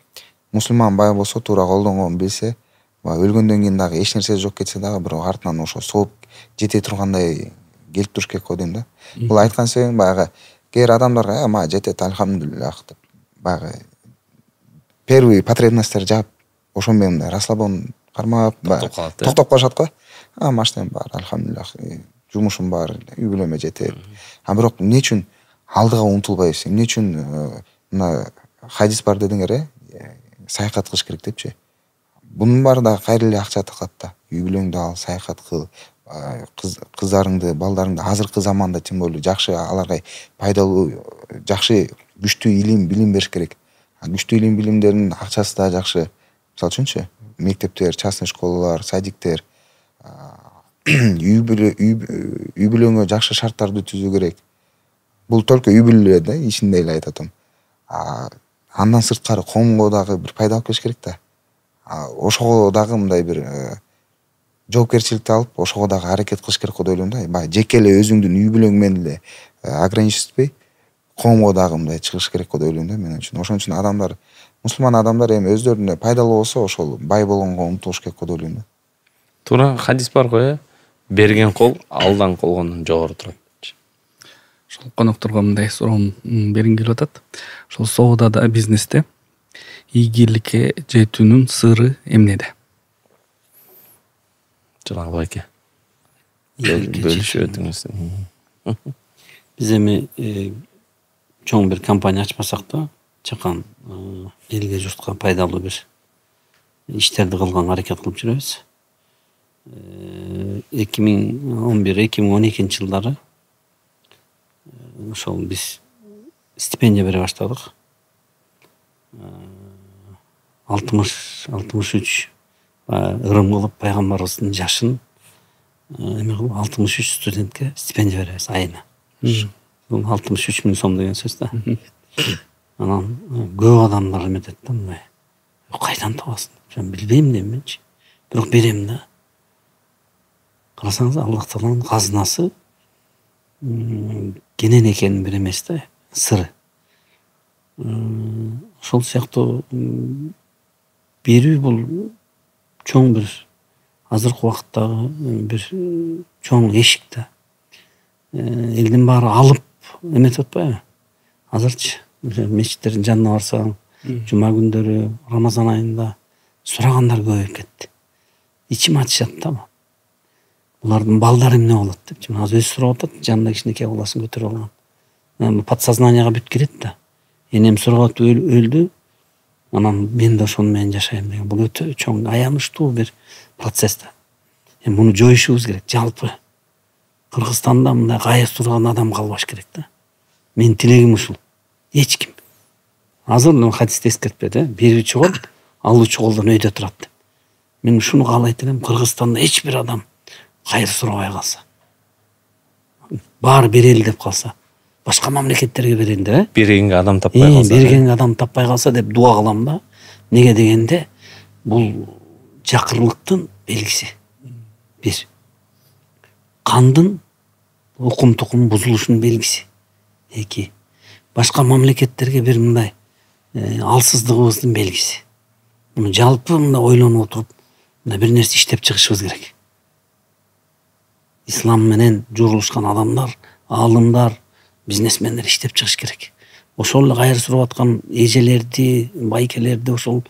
мусулман бай болсо, туура колдонгонун билсе, өлгөндөн кийин дагы эч нерсе жок кетсе дагы бирок артынан ошо сооп жете тургандай келип туруш керек го дейм да. Бул айткан себебим баягы кээ адамдарга мага жетет, альхамдулиллах деп баягы первый потребностьтер жаап, ошо менен расслабон кармап токтоп калышат го. Машинам бар, альхамдулиллах, жумушум бар, үй бүлөмө жетет. Бирок эмне үчүн алдыга умтулбайбыз? Эмне үчүн мына хадис бар дедиңер, саякат кылыш керек депчи. Бунун баары да кайра эле акча тыгат да. Үй бүлөңдү ал, саякат кыл, кыздарыңды, балдарыңды азыркы заманда тем более жакшы аларга пайдалуу, жакшы күчтүү илим, билим бериш керек. Күчтүү илим, билимдердин акчасы да жакшы. Мисалы үчүнчү, мектептер, частный школалар, садиктер, үй бүлөңө жакшы шарттарды түзүү керек. Бул только үй бүлө да, ичинде эле айтып атам. Андан сырткары коомго дагы бир пайда алып келиш керек да. Ошого дагы мындай бир жоопкерчиликти алып, ошого дагы аракет кылыш керек деп ойлойм да. Баягы жеке эле өзүңдүн үй бүлөң менен эле ограничитпей, коомго дагы мындай чыгыш керек деп ойлойм да мен үчүн. Ошон үчүн адамдар, мусулман адамдар эми өздөрүнө пайдалуу болсо, ошол бай болгонго умтулуш керек деп ойлойм да. Туура хадис бар го, берген кол алдан колгондон жогору турат. Ошол конокторго мындай суроом бергим келип атат. Ошол соодада, бизнесте ийгиликке жетүүнүн сыры эмнеде? Жанагы байке. Бөлүшүп өтүңүз. Биз эми чоң бир компания ачпасак да, чакан элге журтка пайдалуу бир иштерди кылганга аракет кылып жүрөбүз. 2011-2012 жылдары ошол биз стипендия бере баштадык. 63 ырым кылып пайгамбарыбыздын жашын эме кылып 63 студентке стипендия беребиз айына. Бул 63 миң сом деген сөз да. Анан көп адамдар эметет да, мындай. Кайдан табасың? Мен билбейм дейминчи. Бирок берем да. Карасаңыз, Аллах Тааланын казынасы кенен экенин бир эмес да, сыры. Ошол сыяктуу берүү бул чоң бир азыркы убакыттагы бир чоң эшик да. Элдин баары алып эметип атпайбы? Азырчы мечиттердин жанына барсаң, жума күндөрү, Рамазан айында сурагандар көбөйүп кетти. Ичим ачышат да. Булардын балдары эмне болот деп, азыр өзү сурап атат, жанында кичинекей баласын көтөрүп алган. Подсознанияга бүт кирет да. Энем сурап өлдү, анан мен да ошону менен жашайм деген. Бул өтө чоң аянычтуу бир процесс да. Муну жоюшубуз керек. Жалпы Кыргызстанда мындай кайыр турган адам калбаш керек да. Мен тилегим ушул. Эч ким. Азыр хадисте эскертпеді, берүүчү кол алуучу колдон өйдө турат деп. Мен ушуну каалайт элем, Кыргызстанда эч бир адам кайыр сурабай калса, баары берели деп калса, башка мамлекеттерге берели деп, бергенге адам таппай калса, бергенге адам таппай калса деп дуа кылам да. Неге дегенде, бул жакырлыктын белгиси. Бир. Кандын укум-тукум бузулушунун белгиси. 2. Башка мамлекеттерге бир мындай алсыздыгыбыздын белгиси. Муну жалпы мындай ойлонуп отуруп, мындай бир нерсе иштеп чыгышыбыз керек. Ислам менен журулушкан адамдар, аалымдар, бизнесмендер иштеп чыгыш керек. Ошол эле кайыр сурап аткан эжелерди, байкелерди, ошол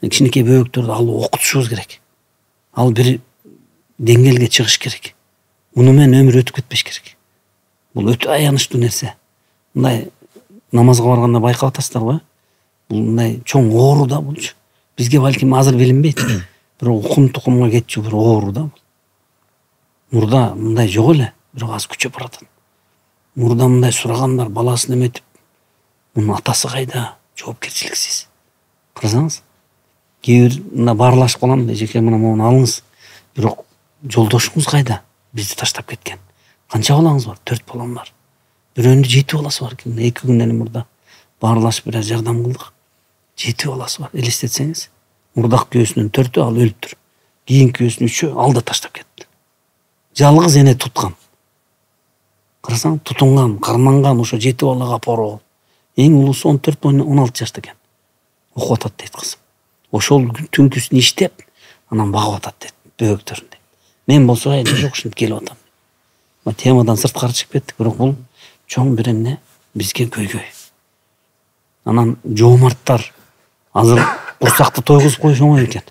кичинекей бөбөктөрдү алып окутушубуз керек. Ал бир деңгээлге чыгыш керек. Муну менен өмүр өтүп кетпеш керек. Бул өтө аянычтуу нерсе. Мындай намазга барганда байкап атасыздарбы? Бул мындай чоң оору да булчу. Бизге балким азыр билинбейт. Бирок укум-тукумга кетчү бир оору да бул. Мурда мындай жок эле, бирок азыр күчөп баратат. Мурда мындай сурагандар баласын эметип, мунун атасы кайда? Жоопкерчиликсиз. Карасаңыз, кээ бир мына баарлашып калам, эжеке мына моуну алыңыз. Бирок жолдошуңуз кайда? Бизди таштап кеткен. Канча балаңыз бар? 4 балам бар. Бирөөнүн 7 баласы бар. 2 күндөн мурда баарлашып бир жардам кылдык. 7 баласы бар. Элестетсеңиз, мурдак күйөөсүнүн 4-ү ал өлүптүр. Кийинки күйөөсүнүн 3-ү ал да таштап кетти. Жалгыз эне туткан. Карасаң, тутунган, карманган ошо 7 балага апаруу. Эң улуусу 14 16 жашта экен. Окуп атат дейт кызым. Ошол түнкүсүн иштеп, анан багып атат дейт, бөбөктөрүн дейт. Мен болсо жок ушинтип келип атам. Темадан сырткары чыгып кеттик, бирок бул чоң бир эмне бизге көйгөй. Анан жоомарттар азыр курсакты тойгузуп коюш оңой экен.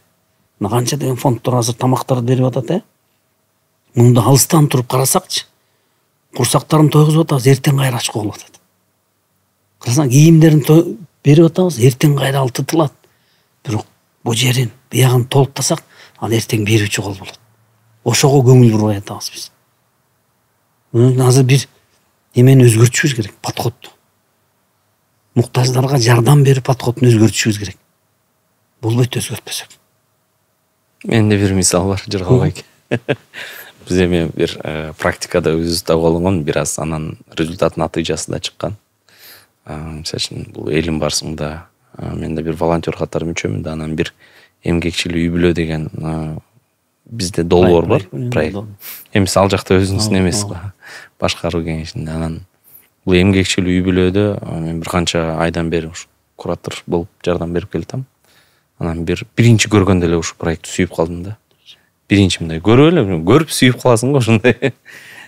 Мына канча деген фонддор азыр тамактарды берип атат, Мунда алыстан туруп карасакчы, курсактарын тойгузуп атабыз, эртең кайра ачкы болуп атат. Карасаң, кийимдерин берип атабыз, эртең кайра ал тытылат. Бирок бу жерин, биягын толуктасак, ал эртең берүүчү кол болот. Ошого көңүл бурбай атабыз биз. Азыр бир эмени өзгөртүшүбүз керек, подходду. Муктаждарга жардам берүү подходун өзгөртүшүбүз керек. Болбойт өзгөртпөсөк. Менде бир мисал бар, Жыргалбек. Биз эми бир практикада өзүбүз табып алган, бир аз анан результат натыйжасы да чыккан. Мисалы үчүн бул элим барысында мен да бир волонтер катары мүчөмүн да, анан бир эмгекчил үй бүлө деген бизде долбоор бар, проект. Эми ал жакта өзүнүздүн эмес го, башкаруу кеңешинде. Анан бул эмгекчил үй бүлөдө мен бир канча айдан бери куратор болуп жардам берип келатам. Анан биринчи көргөндө эле ушу проектти сүйүп калдым да. Биринчи мындай көрүп эле, көрүп сүйүп каласың го ушундай.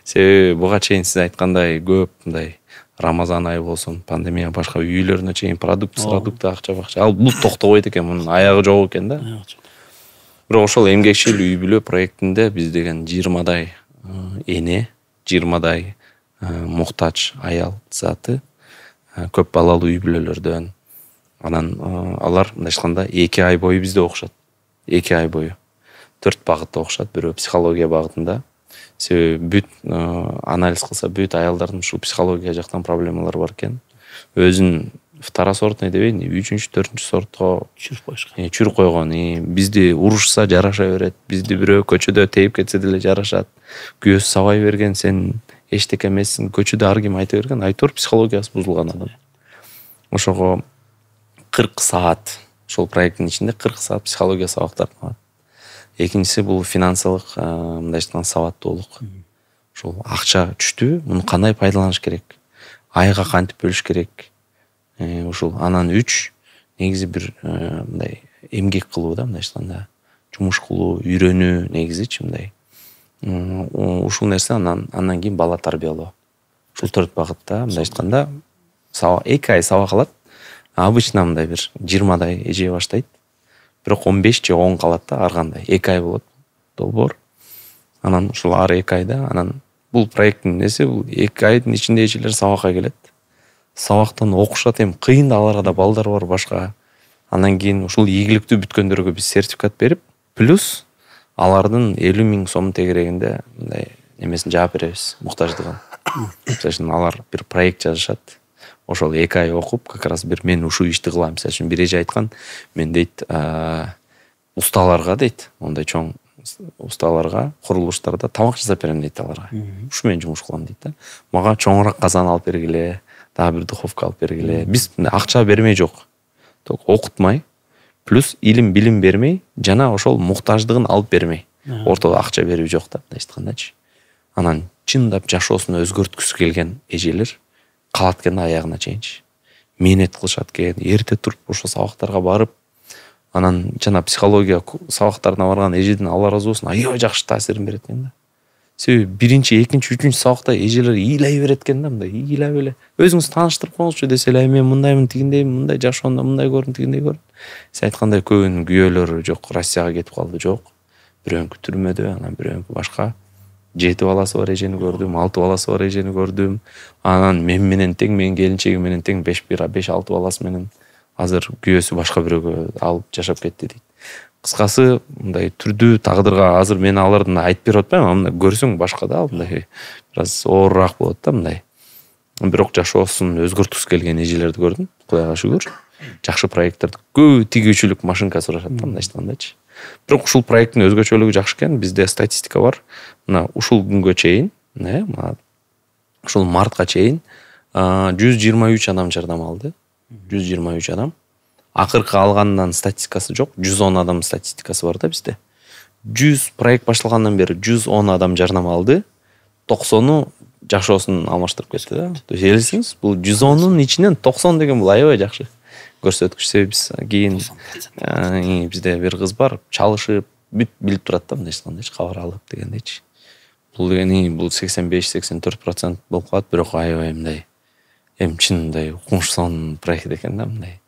Себеби буга чейин сиз айткандай көп мындай Рамазан айы болсун, пандемия башка үйлөрүнө чейин продукт, акча. Ал бул токтобойт экен, мунун аягы жок экен да. Бирок ошол эмгекчил үй бүлө проектинде биз деген 20дай эне, 20дай муктач аял заты, көп балалуу үй бүлөлөрдөн Анан алар мындайча айтканда 2 ай бою бизде окушат. 2 ай бою 4 багытта окушат. Бирөө психология багытында. Себеби бүт анализ кылса бүт аялдардын ушул психология жактан проблемалары бар экен. Өзүн второсортный дебейин, 3-4 сортко чүрүп койгон. Бизди урушса жараша берет. Бизди бирөө көчөдө тейип кетсе деле жарашат. Күйөөсү сабай берген, сен эчтеке эмессиң. Көчөдө ар ким айта берген, айтор психологиясы бузулган адам. Ошого 40 саат, ошол проекттин ичинде 40 саат психология сабактары алат. Экинчиси бул финансылык мындайча айтканда сабаттуулук. Ошол акча түштү, муну кандай пайдаланыш керек? Айга кантип бөлүш керек? Ушул анан 3 негизи бир мындай эмгек кылуу да, мындайча айтканда жумуш кылуу, үйрөнүү негизичи мындай. Ушул нерсе андан кийин бала тарбиялоо. Ушул 4 багытта мындайча айтканда 2 ай сабак алат. Обычно мындай бир 20-дай эже баштайт. Бирок 15 же 10 калат да, ар кандай 2 ай болот долбоор. Анан ушул ар 2 айда анан бул проекттин неси, бул 2 айдын ичинде эжелер сабакка келет. Сабактан окушат, эми кыйын да, аларга да балдар бар башка. Андан кийин ушул ийгиликтүү бүткөндөргө биз сертификат берип, плюс алардын 50 000 сом тегерегинде мындай немесин жаап беребиз, муктаждыгын. Мисалы алар бир проект жазышат. Ошол 2 ай окуп, как раз бир мен ушул ишти кылам. Мисалы бир эже айткан, мен дейт усталарга дейт, ондай чоң усталарга курулуштарда тамак жасап берем дейт аларга. Ушу мен жумуш кылам дейт да. Мага чоңураак казан алып бергиле, дагы бир духовка алып бергиле. Биз акча бермей жок. Окутмай, плюс илим билим бермей, жана ошол муктаждыгын алып бермей. Ортодо акча берүү жок да, мындайча айткандачы. Анан чындап жашоосун өзгөрткүсү келген эжелер калат экен аягына чейинчи. Мээнет кылышат экен, эрте туруп ошо сабактарга барып, анан жана психология сабактарына барган эжедин Алла ыраазы болсун, аябай жакшы таасирин берет экен да. Себеби биринчи, экинчи, үчүнчү сабакта эжелер ыйлай берет экен да, мындай ыйлап эле. Өзүңүз тааныштырып коюңузчу десе эле, мен мындаймын, тигиндеймин, мындай жашоомда мындай көрдүм, тигиндей көрдүм. Сиз айткандай көбүнүн күйөөлөрү жок, Россияга кетип калды, жок. Бирөөнкү түрмөдө, анан бирөөнкү башка. 7 баласы бар эжени көрдүм, 6 баласы бар эжени көрдүм. Анан мен менен тең, менин келинчегим менен тең 5-6 баласы менен азыр күйөөсү башка бирөөгө алып жашап кетти дейт. Кыскасы, мындай түрдүү тагдырга азыр мен алардын айтып берип атпайм, анда көрсөң башка да, мындай бир аз оорураак болот да, мындай. Бирок жашоосун өзгөрткүсү келген эжелерди көрдүм, Кудайга шүгүр. Жакшы проекттерди көбү тигүүчүлүк машинка сурашат да, мындайча айткандачы. Бирок ушул проекттин өзгөчөлүгү жакшы экен. Бизде статистика бар. Мына ушул күнгө чейин, ушул мартка чейин 123 адам жардам алды. 123 адам. Акыркы алгандан статистикасы жок. 110 адам статистикасы бар да бизде. 100 проект башталгандан бери 110 адам жардам алды. 90-у жашоосун алмаштырып кетти да. То есть элесиңиз, бул 110-нун ичинен 90 деген бул аябай жакшы көрсөткүч. Себеби биз кийин бизде бир кыз бар, чалышып, бүт билип турат да, мындайча айтканда, кабар алып дегендейчи. Бул дегени бул 85-84% болуп калат, бирок аябай мындай эми чын мындай укмуш проект экен да, мындай.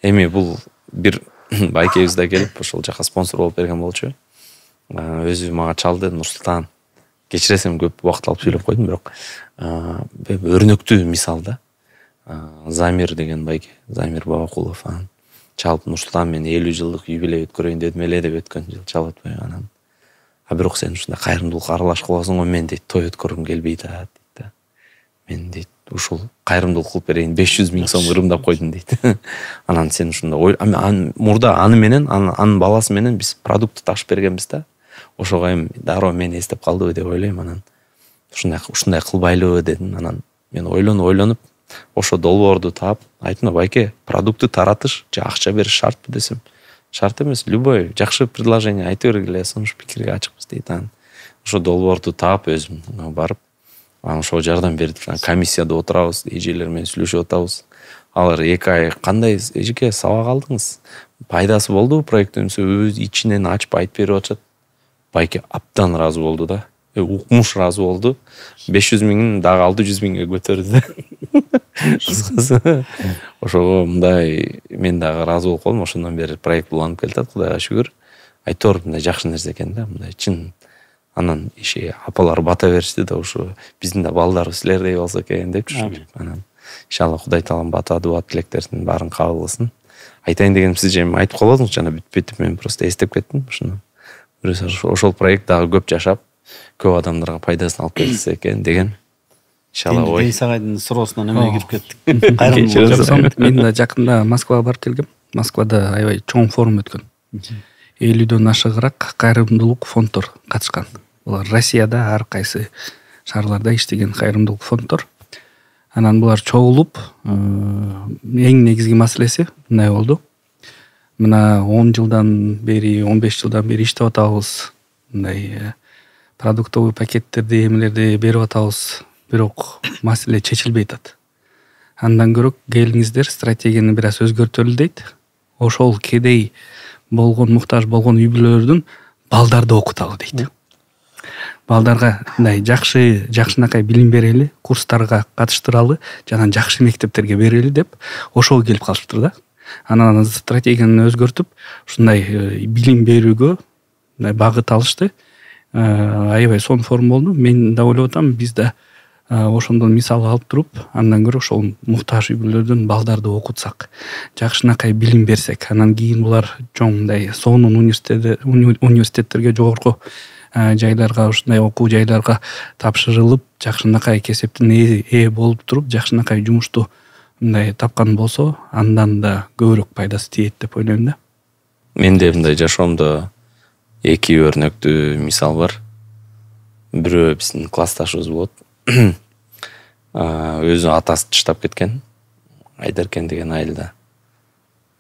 Эми бул бир байкебиз да келип ошол жака спонсор болуп берген болчу. Өзү мага чалды, Нурсултан. Кечиресиң, көп убакыт алып сүйлөп койдум, бирок өрнөктүү мисал да. Замир деген байке, Замир Бабакулов, чалып, Нурсултан, мен 50 жылдык юбилей өткөрөйүн дедим эле деп өткөн жыл чалып атпайбы анан. Бирок сен ушундай кайрымдуулукка аралашып каласың го, мен дейт той өткөргүм келбейт дейт да. Мен дейт ушул кайрымдуулук кылып берейин, 500 000 сом ырымдап койдум дейт. Анан сен ушундай мурда аны менен, анын баласы менен биз продукт ташып бергенбиз да. Ошого эми дароо мени эстеп калдыбы деп ойлойм. Анан ушундай кылбайлыбы дедим. Анан мен ойлонуп ошо долбоорду таап айттым, байке, продуктты таратыш же акча бериш шартпы десем, шарт эмес, любой жакшы предложение айта бергиле, сунуш пикирге ачыкпыз дейт. Анан ошо долбоорду таап өзүм барып, анан ошого жардам бердик. Комиссияда отурабыз, эжелер менен сүйлөшүп атабыз. Алар 2 ай кандай эжеке сабак алдыңыз? Пайдасы болдубу проекттин? Өз ичинен ачып айтып берип атышат. Байке абдан ыраазы болду да. Укмуш ыраазы болду. 500 000-ин дагы 600 000-ге көтөрдү. Кыскасы ошого мындай мен дагы ыраазы болуп калдым. Ошондон бери проект уланып келатат, Кудайга шүгүр. Айтор мындай жакшы нерсе экен да, мындай чын. Анан иши апалар бата беришти да, ошо биздин да балдарыбыз силердей болсо экен депчи. Анан иншалла Кудай таалам бата, дуа, тилектердин баарын кабыл кылсын. айтайын дегеним, сиз же айтып калдыңыз жана бүтүп мен просто эстеп кеттим ушуну. Ошол проект дагы көп жашап, көп адамдарга пайдасын алып келсе экен деген. Иншалла ой. Денис агайдын суроосунан эме кирип кеттик. Кайрымдуулук. Мен да жакында Москвага барып келгем. Москвада аябай чоң форум өткөн. 50дөн ашыгыраак кайрымдуулук фонддор катышкан. Булар Россияда ар кайсы шаарларда иштеген кайрымдуулук фонддор. Анан булар чогулуп, эң негизги маселеси мындай болду. Мына 10 жылдан бери, 15 жылдан бери иштеп атабыз. Мындай продуктовый пакеттерди, эмелерди берип атабыз. Бирок маселе чечилбей атат. Андан көрөк келиңиздер стратегияны бир аз өзгөртөлү дейт. Ошол кедей болгон, муктаж болгон үй-бүлөлөрдүн балдарды окуталы дейт. Балдарга мындай жакшынакай билим берели, курстарга катыштыралы, жана жакшы мектептерге берели деп ошого келип калышыптыр да. Анан стратегияны өзгөртүп, ушундай билим берүүгө багыт алышты. Аябай сонун форум болду. Мен да ойлоп атам, биз да ошондон мисал алып туруп, андан көрө ошол муктаж үй-бүлөлөрдүн балдарды окутсак, жакшынакай билим берсек, анан кийин булар чоң мындай сонун университеттерге, жогорку жайларга, ушундай окуу жайларга тапшырылып, жакшынакай кесиптин ээ болуп туруп, жакшынакай жумушту мындай тапкан болсо, андан да көбүрөөк пайдасы тиет деп ойлойм да. Менде мындай жашоомдо эки өрнөктүү мисал бар. Бирөө биздин классташыбыз болот. Өзү атасы таштап кеткен. Айдаркен деген айылда.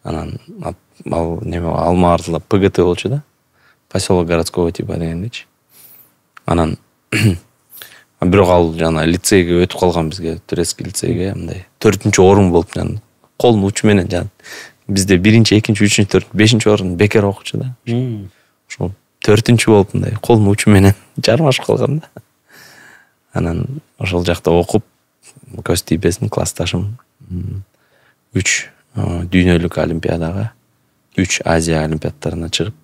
Анан ал неме Алма артында ПГТ болчу да. Поселок городского типа дегендечи. Анан бирок ал жана лицейге өтүп калган, бизге Турецкий лицейге мындай 4-орун болуп, жана колдун учу менен жана бизде 1-2, 3, 4, 5-орун бекер окучу да. Ошол 4-чү болуп мындай колдун учу менен жармашып калган да. Анан ошол жакта окуп, көз тийбесин классташым 3 дүйнөлүк олимпиадага, 3 Азия олимпиадаларына чыгып,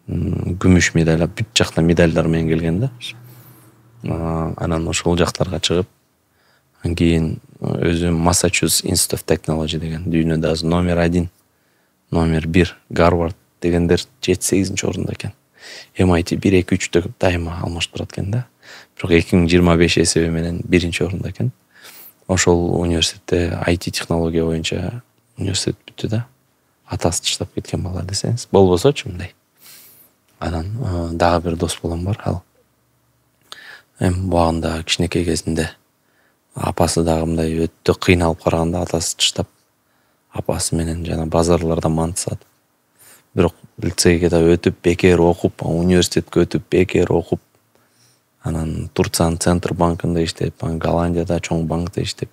күмүш медаль, бүт жакта медальдар менен келген да. Анан ошол жактарга чыгып, анан кийин өзү Massachusetts Institute of Technology деген дүйнөдө номер 1, номер 1 Гарвард дегендер 7-8-орунда экен. MIT 1-2-3 дайыма алмашып турат экен да. Бирок 2025 эсеби менен 1-орунда экен. Ошол университетте IT технология боюнча университет бүттү да. Атасы таштап кеткен бала десеңиз, болбосочу мындай. Анан дагы бир дос балам бар, ал буагында кичинекей кезинде апасы дагы мындай өтө кыйналып караганда атасы таштап, апасы менен жана базарларда мантысат. Бирок лицейге да өтүп, бекер окуп, университетке өтүп, бекер окуп, анан Турциянын Центр банкында иштеп, Голландияда чоң банкта иштеп,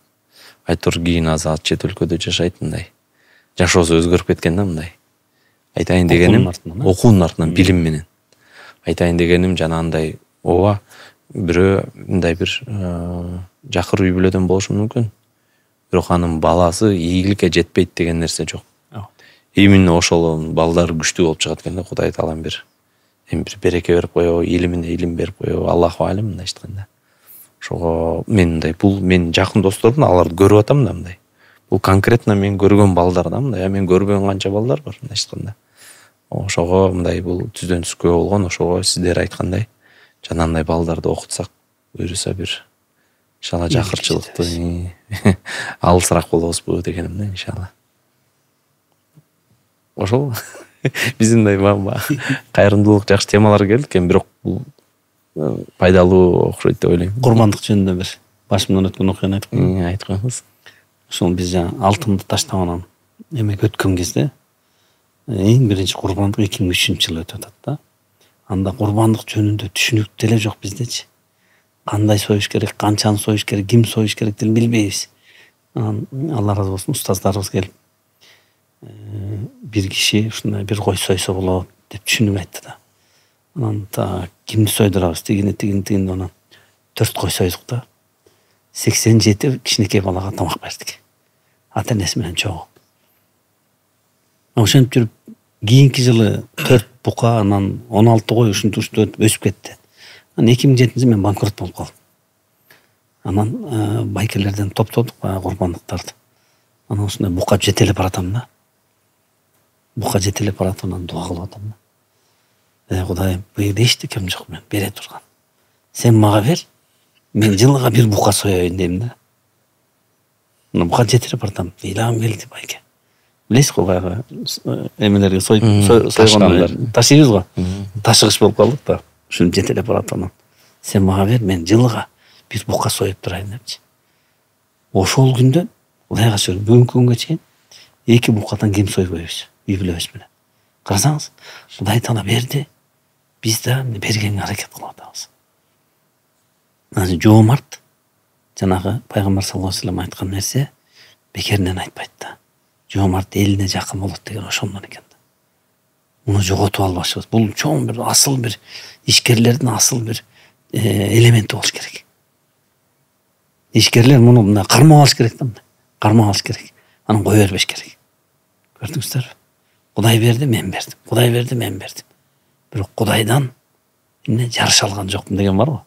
айтор кийин азат чет өлкөдө жашайт мындай. Жашоосу өзгөрүп кеткен да мындай. Айтайын дегеним, окуунун артынан билим менен. Айтайын дегеним, жана андай ооба бирөө мындай бир жакыр үй-бүлөдөн болушу мүмкүн. Бирок анын баласы ийгиликке жетпейт деген нерсе жок. Именно ошол балдар күчтүү болуп чыгат экен да, Кудай таалам бир береке берип коебу, илимине илим берип коебу, Аллаху алим мындай айтканда. Ошого мен мындай бул мен жакын достордун аларды көрүп атам да мындай. Бул конкретно мен көргөн балдар да мындай, мен көрбөгөн канча балдар бар мындай айтканда. Ошого мындай бул түздөн түскө болгон, ошого сиздер айткандай жанагындай балдарды окутсак, буюрса бир иншалла жакырчылыкты алысыраак болобузбу дегеним да, иншалла. Ошол биздин мындай кайрымдуулук жакшы темалар келди экен, бирок бул пайдалуу окшойт деп ойлойм. Курмандык жөнүндө бир башымдан өткөн окуяны айтып коюңуз. Ошол биз жана алтынды таштап анан эмеге өткөн кезде эң биринчи курбандык 2003-жылы өтүп атат да. Анда курбандык жөнүндө түшүнүк деле жок биздечи. Кандай союш керек, канчаны союш керек, ким союш керек деле билбейбиз. Анан Алла ыраазы болсун, устаздарыбыз келип бир киши ушундай бир кой сойсо болот деп түшүнүк айтты да. Анан кимди сойдурабыз, тигини анан 4 кой сойдук да. 87 кичинекей балага тамак бердик. Ата энеси менен чогуу. Ошентип жүрүп, кийинки жылы 4 бука, анан 16 кой ушинтип өсүп кетти. Анан 2007-жылы мен банкрот болуп калдым. Анан байкелерден топтодук курбандыктарды. Анан ушундай бука жетелеп баратам да. бука жетелеп баратып дуа кылып атам да. Кудайым, быйыл эчтекем жок мен бере турган. Сен мага бер, мен жылга бир бука соёюн дейм да. Бука жетелеп баратам. Ыйлагым келди байке. Билесиз го баягы эмелерге сойгондар ташыйбыз го. Ташыгыч болуп калдык да. Ушуну жетелеп баратам. Сен мага бер, мен жылга бир бука союп турайын депчи. Ошол күндөн Кудайга шүгүр бүгүнкү күнгө чейин 2 букадан кем сойбойбуз. Үй бүлөбүз менен. Карасаңыз, Кудай Таала берди. Биз да бергенге аракет кылып атабыз. Жоомарт жанагы пайгамбар саллаллаху алейхи вассалам айткан нерсе бекеринен айтпайт да. Жоомарт элине жакын болот деген ошондон экен да. Муну жоготуп албашыбыз. Бул чоң бир асыл бир ишкерлердин асыл бир элементи болуш керек. Ишкерлер муну мына кармап алыш керек да. Кармап алыш керек. Анан кое бербеш керек. Көрдүңүздөрбү? Кудай берди, мен бердим. Кудай берди, мен бердим. Бирок Кудайдан эмне жарыша алган жокмун деген бар го.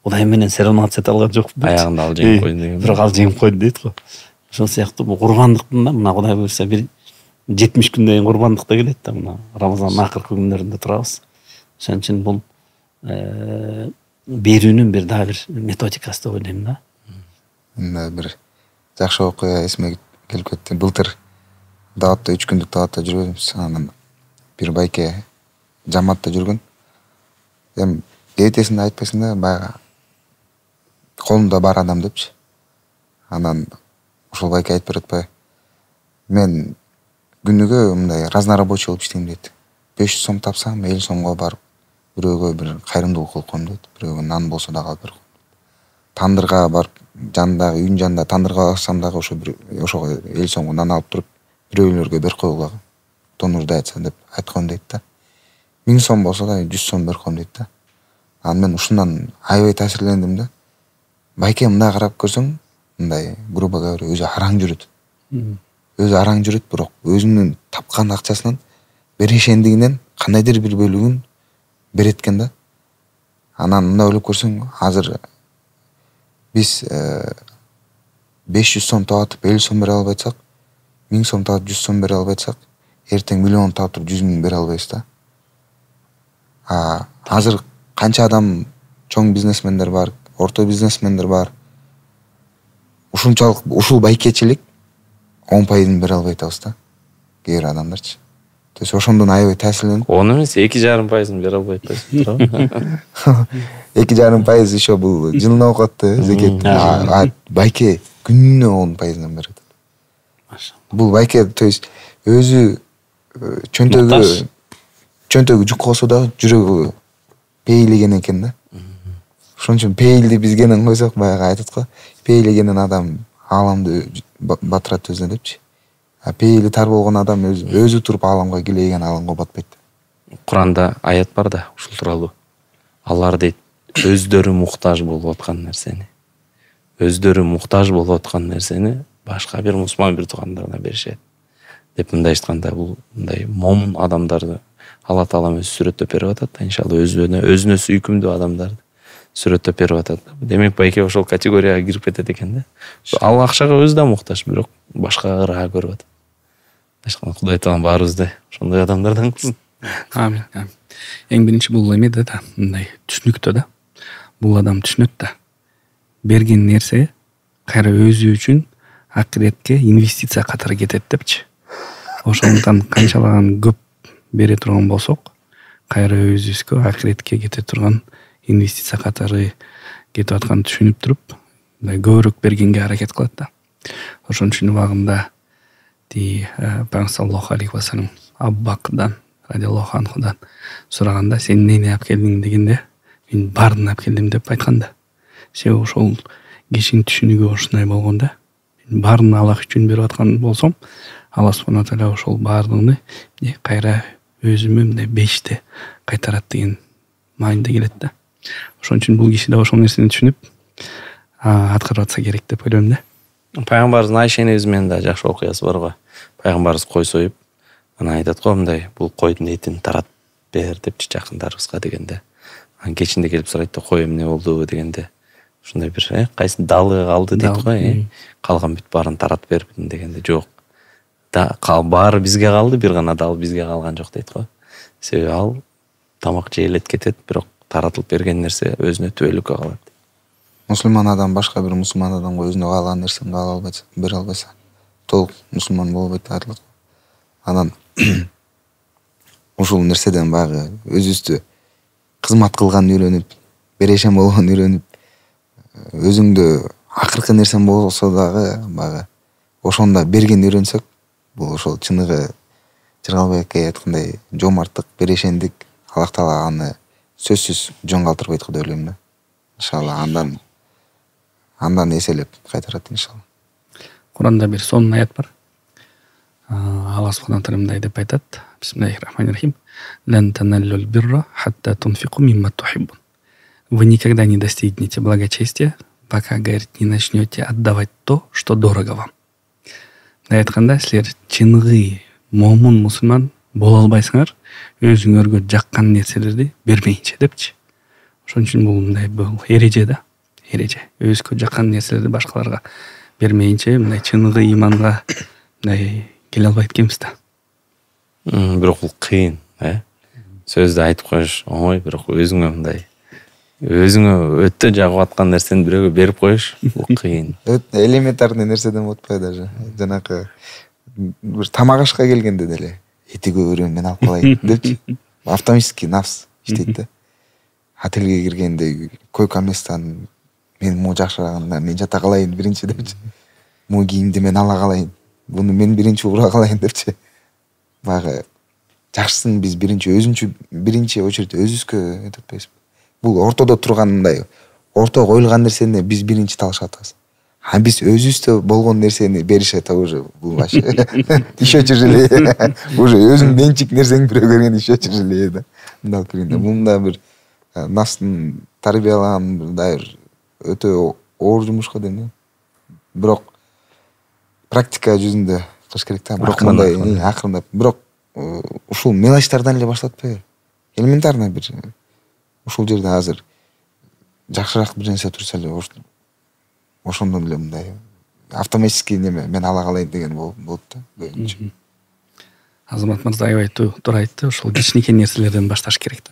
Кудай менен соревноваться эте алган жокмун. Аягында ал жеңип койдум деген. Бирок ал жеңип койду дейт го. Ошол сыяктуу бул курбандыктын да мына Кудай буйрса бир 70 күндөн кийин курбандык да келет да. Мына Рамазандын акыркы күндөрүндө турабыз. Ошон үчүн бул берүүнүн бир дагы бир методикасы деп ойлойм да. Мында бир жакшы окуя эсиме келип кетти. Былтыр даатта 3 күндүк даатта жүргөнбүз. Анан бир байке жамаатта жүргөн. Эми этесинде айтпайсың да, баягы колунда бар адам депчи. Анан ошол байке айтып берет атпайбы. Мен күнүгө мындай разнорабочий болуп иштейм дейт. 500 сом тапсам 50 сомго барып бирөөгө бир кайрымдуулук кылып коем дейт. Бирөөгө нан болсо дагы алып берип коем. Тандырга барып жанындагы үйүнүн жанында тандырга барсам дагы ошого 50 сомго нан алып туруп бирөөлөргө берип койгула. Кто нуждается деп айткан дейт да. 1000 сом болсо да 100 сом берип коем дейт да. Анан мен ушундан аябай таасирлендим да. Байке мындай карап көрсөң, мындай грубо говоря, өзү араң жүрөт. Өзү араң жүрөт, бирок өзүнүн тапкан акчасынан берешендигинен кандайдыр бир бөлүгүн берет экен да. Анан мындай ойлоп көрсөң, азыр биз 500 сом таап 50 сом бере албайсак, 1000 сом таап 100 сом бере албайсак, эртең миллион таап 100 миң бере албайбыз да. Азыр канча адам чоң бизнесмендер бар, орто бизнесмендер бар. Ушунчалык ушул байкечилик 10% бере албай атабыз да. Кээ бир адамдарчы. То есть ошондон аябай таасирленип. Оны эмес 2,5% бере албай атпайсың, туурабы? 2,5% еще бул жылына окот да, зекет. Байке күнүнө 10% берет. Бул байке, то есть өзү чөнтөгү жук болсо да жүрөгү пейлеген экен да. Ошон үчүн пейлди бизгенен койсок, баягы айтат го, пейлегенен адам ааламды батырат өзүнө депчи. Пейли тар болгон адам өзү туруп ааламга килейген ааламга батпайт. Куранда аят бар да ушул тууралуу. Алар дейт, өздөрү муктаж болуп аткан нерсени, башка бир мусулман бир туугандарына беришет деп мындай айтканда, бул мындай момун адамдарды Алла Таалам өзү сүрөттөп берип атат да. Иншалла өзүнө сүйкүмдүү адамдарды сүрөттөп берип атат. Демек байке ошол категорияга кирип кетет экен да. Ал акчага өзү да муктаж, бирок башкага ыраа көрүп атат. Башка Кудай Таалам баарыбызды ошондой адамдардан кылсын. Амин. Эң биринчи бул эмеде да, мындай түшүнүктө да. Бул адам түшүнөт да. Берген нерсе кайра өзү үчүн акиретке инвестиция катары кетет депчи. Ошондуктан канчалаган көп бере турган болсок, кайра өзүбүзгө акиретке кете турган инвестиция катары кетип атканын түшүнүп туруп, мындай көбүрөөк бергенге аракет кылат да. Ошон үчүн убагында Пайгамбар саллаллаху алейхи вассалам Аббакдан радиаллаху анхудан сураганда, сен эмнени алып келдиң дегенде, мен баарын алып келдим деп айткан да. Себеби ошол кишинин түшүнүгү ушундай болгон да. Мен баарын Аллах үчүн берип аткан болсом, Алла субхана тааля ошол баардыгын кайра өзүмө мындай беште кайтарат деген мааниде келет да. Ошон үчүн бул киши да ошол нерсени түшүнүп аткарып атса керек деп ойлойм да. Пайгамбарыбыздын Айша энебиз менен да жакшы окуясы бар го. Пайгамбарыбыз кой союп, анан айтат го, мындай, бул койдун этин таратып бер депчи жакындарыбызга дегенде. Анан кечинде келип сурайт да, кой эмне болду дегенде, ушундай бир кайсы далы калды дейт го, калган бүт баарын таратып берипмин дегенде, жок. баары бизге калды, бир гана дал бизге калган жок дейт го. Себеби ал тамак жейилет кетет, бирок таратылып берген нерсе өзүнө түбөлүккө калат. Мусулман адам башка бир мусулман адамга өзүнө каалаган нерсени ала албайт, бере албайса, толук мусулман болбойт айтылат. Анан ушул нерседен баягы өзүбүздү кызмат кылган үйрөнүп, берешен болгон үйрөнүп, өзүңдө акыркы нерсең болсо дагы баягы ошондо берген үйрөнсөк, бул ошол чыныгы Жыргалбек аке айткандай жомарттык, берешендик, Аллах Таала аны сөзсүз жөн калтырбайт деп ойлойм да. Иншалла андан эселеп кайтарат иншалла. Куранда бир сонун аят бар. Аллах субхана таала мындай деп айтат: Бисмиллахир-рахманир-рахим. Лан таналлул бирра хатта тунфику мимма тухиббун. Вы никогда не достигнете благочестия, пока, говорит, не начнете отдавать то, что дорого вам. Мындай айтканда, силер чыныгы момун мусулман боло албайсыңар, өзүңөргө жаккан нерселерди бермейинче депчи. Ошон үчүн бул эреже да. Эреже. Өзгө жаккан нерселерди башкаларга бермейинче мындай чыныгы иманга мындай келе албайт экенбиз да. Бирок бул кыйын, сөздү айтып коюш оңой, бирок өзүңө өтө жагып аткан нерсени бирөөгө берип коюш бул кыйын. Элементарный нерседен болуп атпайбы даже. Жанакы бир тамак ашка келгенде деле эти көрөм мен алып калайын депчи. Автоматический нафс иштейт да. Отельге киргенде койка местан мен могу жакшырагында мен жата калайын биринчи депчи. Могу кийимди мен ала калайын. Буну мен биринчи ура калайын депчи. Баягы жакшысын биз биринчи очередь өзүбүзгө этпейбизби? Бул ортодо тургандай, орто коюлган нерсени биз биринчи талашып атабыз. А биз өзүбүздө болгон нерсени беришет, это уже бул вообще еще тяжелее. Уже өзүң менчик нерсең бирөө көргөн еще тяжелее да. Мындай киргенде мында бир нафстын тарбиялаган бир өтө оор жумуш го дейм. Бирок практика жүзүндө кылыш керек да. Бирок мындай акырындап, бирок ушул мелочтардан эле баштатпайбы? Элементарный бир ушул жерде азыр жакшыраак бир нерсе турса эле ошондон эле мындай автоматический неме мен ала калайын деген болот да. Азамат мырза аябай туура айтты. Ошол кичинекей нерселерден башташ керек да.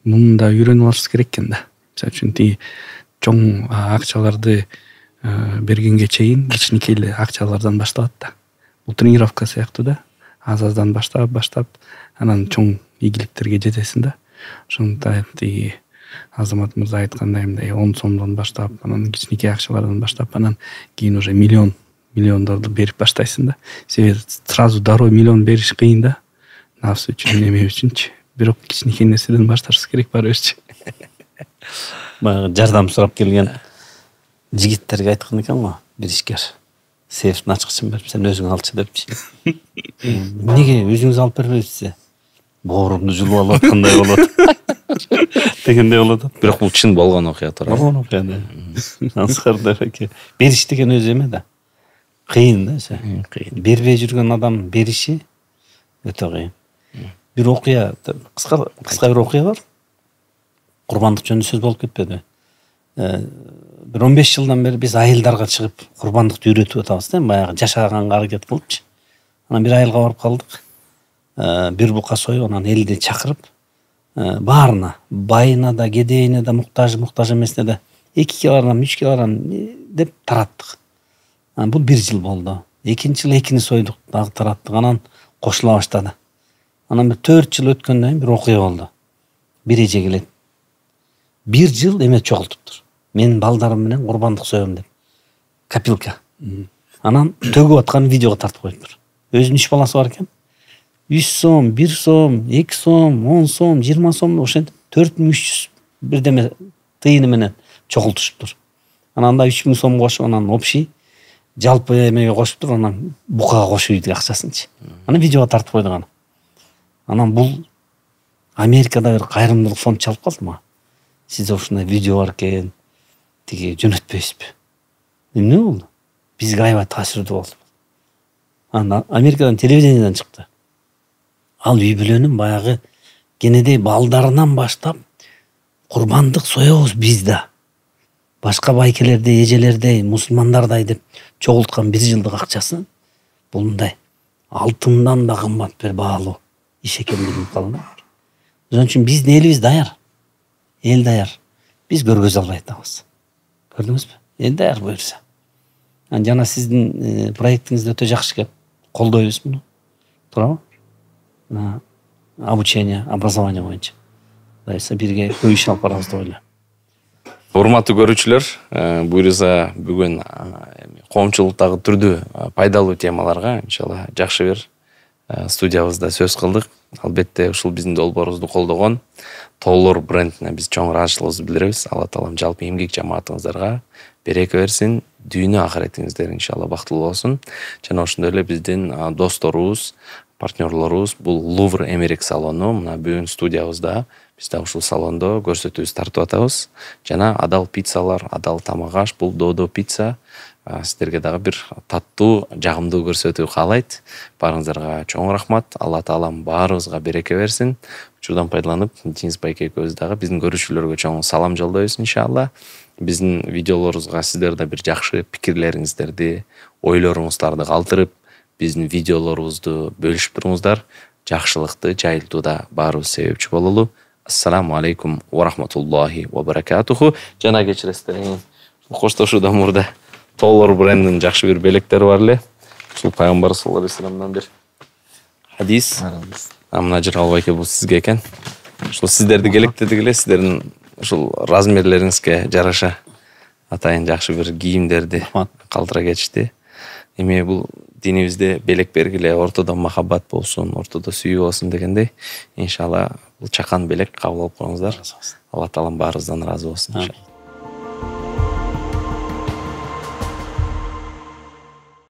Муну да үйрөнүп алышыбыз керек экен да. Мисалы үчүн тиги чоң акчаларды бергенге чейин кичинекей эле акчалардан башталат да. Бул тренировка сыяктуу да. Азаздан баштап, анан чоң ийгиликтерге жетесиң да. Ошондой тиги Азамат мырза айткандай мындай 10 сомдон баштап, анан кичинекей акчалардан баштап, анан кийин уже миллиондорду берип баштайсың да. Себеби сразу дароо миллион бериш кыйын да. Нафс үчүн, эме үчүнчү. Бирок кичинекей нерседен башташыбыз керек баарыбызчы. Баягы жардам сурап келген жигиттерге айткан экен го, бир ишкер. Сейфтин ачкычын берип, сен өзүң алчы депчи. Эмнеге өзүңүз алып бербейсиз? Боорумду жулуп алып аткандай болот. Дегендей болот. Бирок бул чын болгон окуя турат. Болгон окуя да. Ансыкардап эке. Бериш деген өзү эме да. Кыйын да, кыйын. Бербей жүргөн адам бериши өтө кыйын. Бир окуя, кыска бир окуя бар. Курбандык жөнүндө сөз болуп кетпеди. Бир 15 жылдан бери биз айылдарга чыгып курбандыкты үйрөтүп атабыз да, баягы жашаганга аракет кылыпчы. Анан бир айылга барып калдык. Бир бука союп, анан элди чакырып, баарына, байына да, кедейине да, муктаж эмесине да 2 килограмм, 3 килограмм деп тараттык. Бул 1 жыл болду. Экинчи жыл экини сойдук, дагы тараттык. Анан кошула баштады. Анан бир 4 жыл өткөндөн кийин бир окуя болду. Бир эже келет. 1 жыл эме чогултуптур. Мен балдарым менен курбандык соём деп. Копилка. Анан төгүп аткан видеого тартып коюптур. Өзүнүн 3 баласы бар экен. 100 сом, 1 сом, 2 сом, 10 сом, 20 сом, ошентип 4300 бирдеме тыйыны менен чогултушуптур. Анан да 3000 сом кошуп, анан общий жалпы эмеге кошуптур, анан букага кошуп ийди акчасынчы. Анан видеого тартып койдук аны. Анан бул Америкада бир кайрымдуулук фонд чалып калды мага. Сизде ушундай видео бар экен, тиги жөнөтпөйсүзбү? Эмне болду? Бизге аябай таасирдүү болду. Анан Америкадан телевидениеден чыкты. Ал үй бүлөнүн баягы кенедей балдарынан баштап курбандык соебуз биз да. Башка байкелердей, эжелердей, мусулмандардай деп чогулткан 1 жылдык акчасын бул мындай алтындан да кымбат бир баалуу иш экендигин калды. Ошон үчүн биздин элибиз даяр. Эл даяр. Биз көргөзө албай атабыз. Көрдүңүзбү? Эл даяр буюрса. Жана сиздин проектиңиз өтө жакшы экен. Колдойбуз муну. Туурабы? Обучение, образование боюнча. Буюрса бирге көп иш алып барабыз деп ойлойм. Урматтуу көрүүчүлөр, буюрса бүгүн коомчулуктагы түрдүү пайдалуу темаларга иншалла жакшы бир студиябызда сөз кылдык. Албетте ушул биздин долбоорубузду колдогон Толлор брендине биз чоң ыраазычылыгыбызды билдиребиз. Алла таалам жалпы эмгек жамаатыңыздарга береке берсин, дүйнө ахиретиңиздер иншалла бактылуу болсун. Жана ошондой эле биздин досторубуз, партнерлорубуз бул Louvre Emmerich салону, мына бүгүн студиябызда биз да ушул салондо көрсөтүүбүздү тартып атабыз. Жана адал пиццалар, адал тамак аш, бул Додо пицца сиздерге дагы бир таттуу, жагымдуу көрсөтүү каалайт. Баарыңыздарга чоң рахмат. Алла таалам баарыбызга береке берсин. Учурдан пайдаланып, Дениз байке экөөбүз дагы биздин көрүүчүлөргө чоң салам жолдойбуз иншалла. Биздин видеолорубузга сиздер да бир жакшы пикирлериңиздерди, ойлоруңуздарды калтырып, биздин видеолорубузду бөлүшүп туруңуздар. Жакшылыкты, жайылтууда баарыбыз себепчи бололу. Ассаламу алейкум ва рахматуллахи ва баракатуху. Жана кечиресиздер, коштошуудан мурда Толлор брендинин жакшы бир белектери бар эле. Ушул пайгамбар саллаллаху алейхи вассаламдан бир хадис. Мына жер албайке бул сизге экен. Ушул сиздерди келектедик эле, сиздердин ушул размерлериңизге жараша атайын жакшы бир кийимдерди калтыра кетишти. Эми бул динибизде белек бергиле, ортодо махаббат болсун, ортодо сүйүү болсун дегендей, иншалла бул чакан белек кабыл алып коюңуздар. Алла таалам баарыбыздан ыраазы болсун.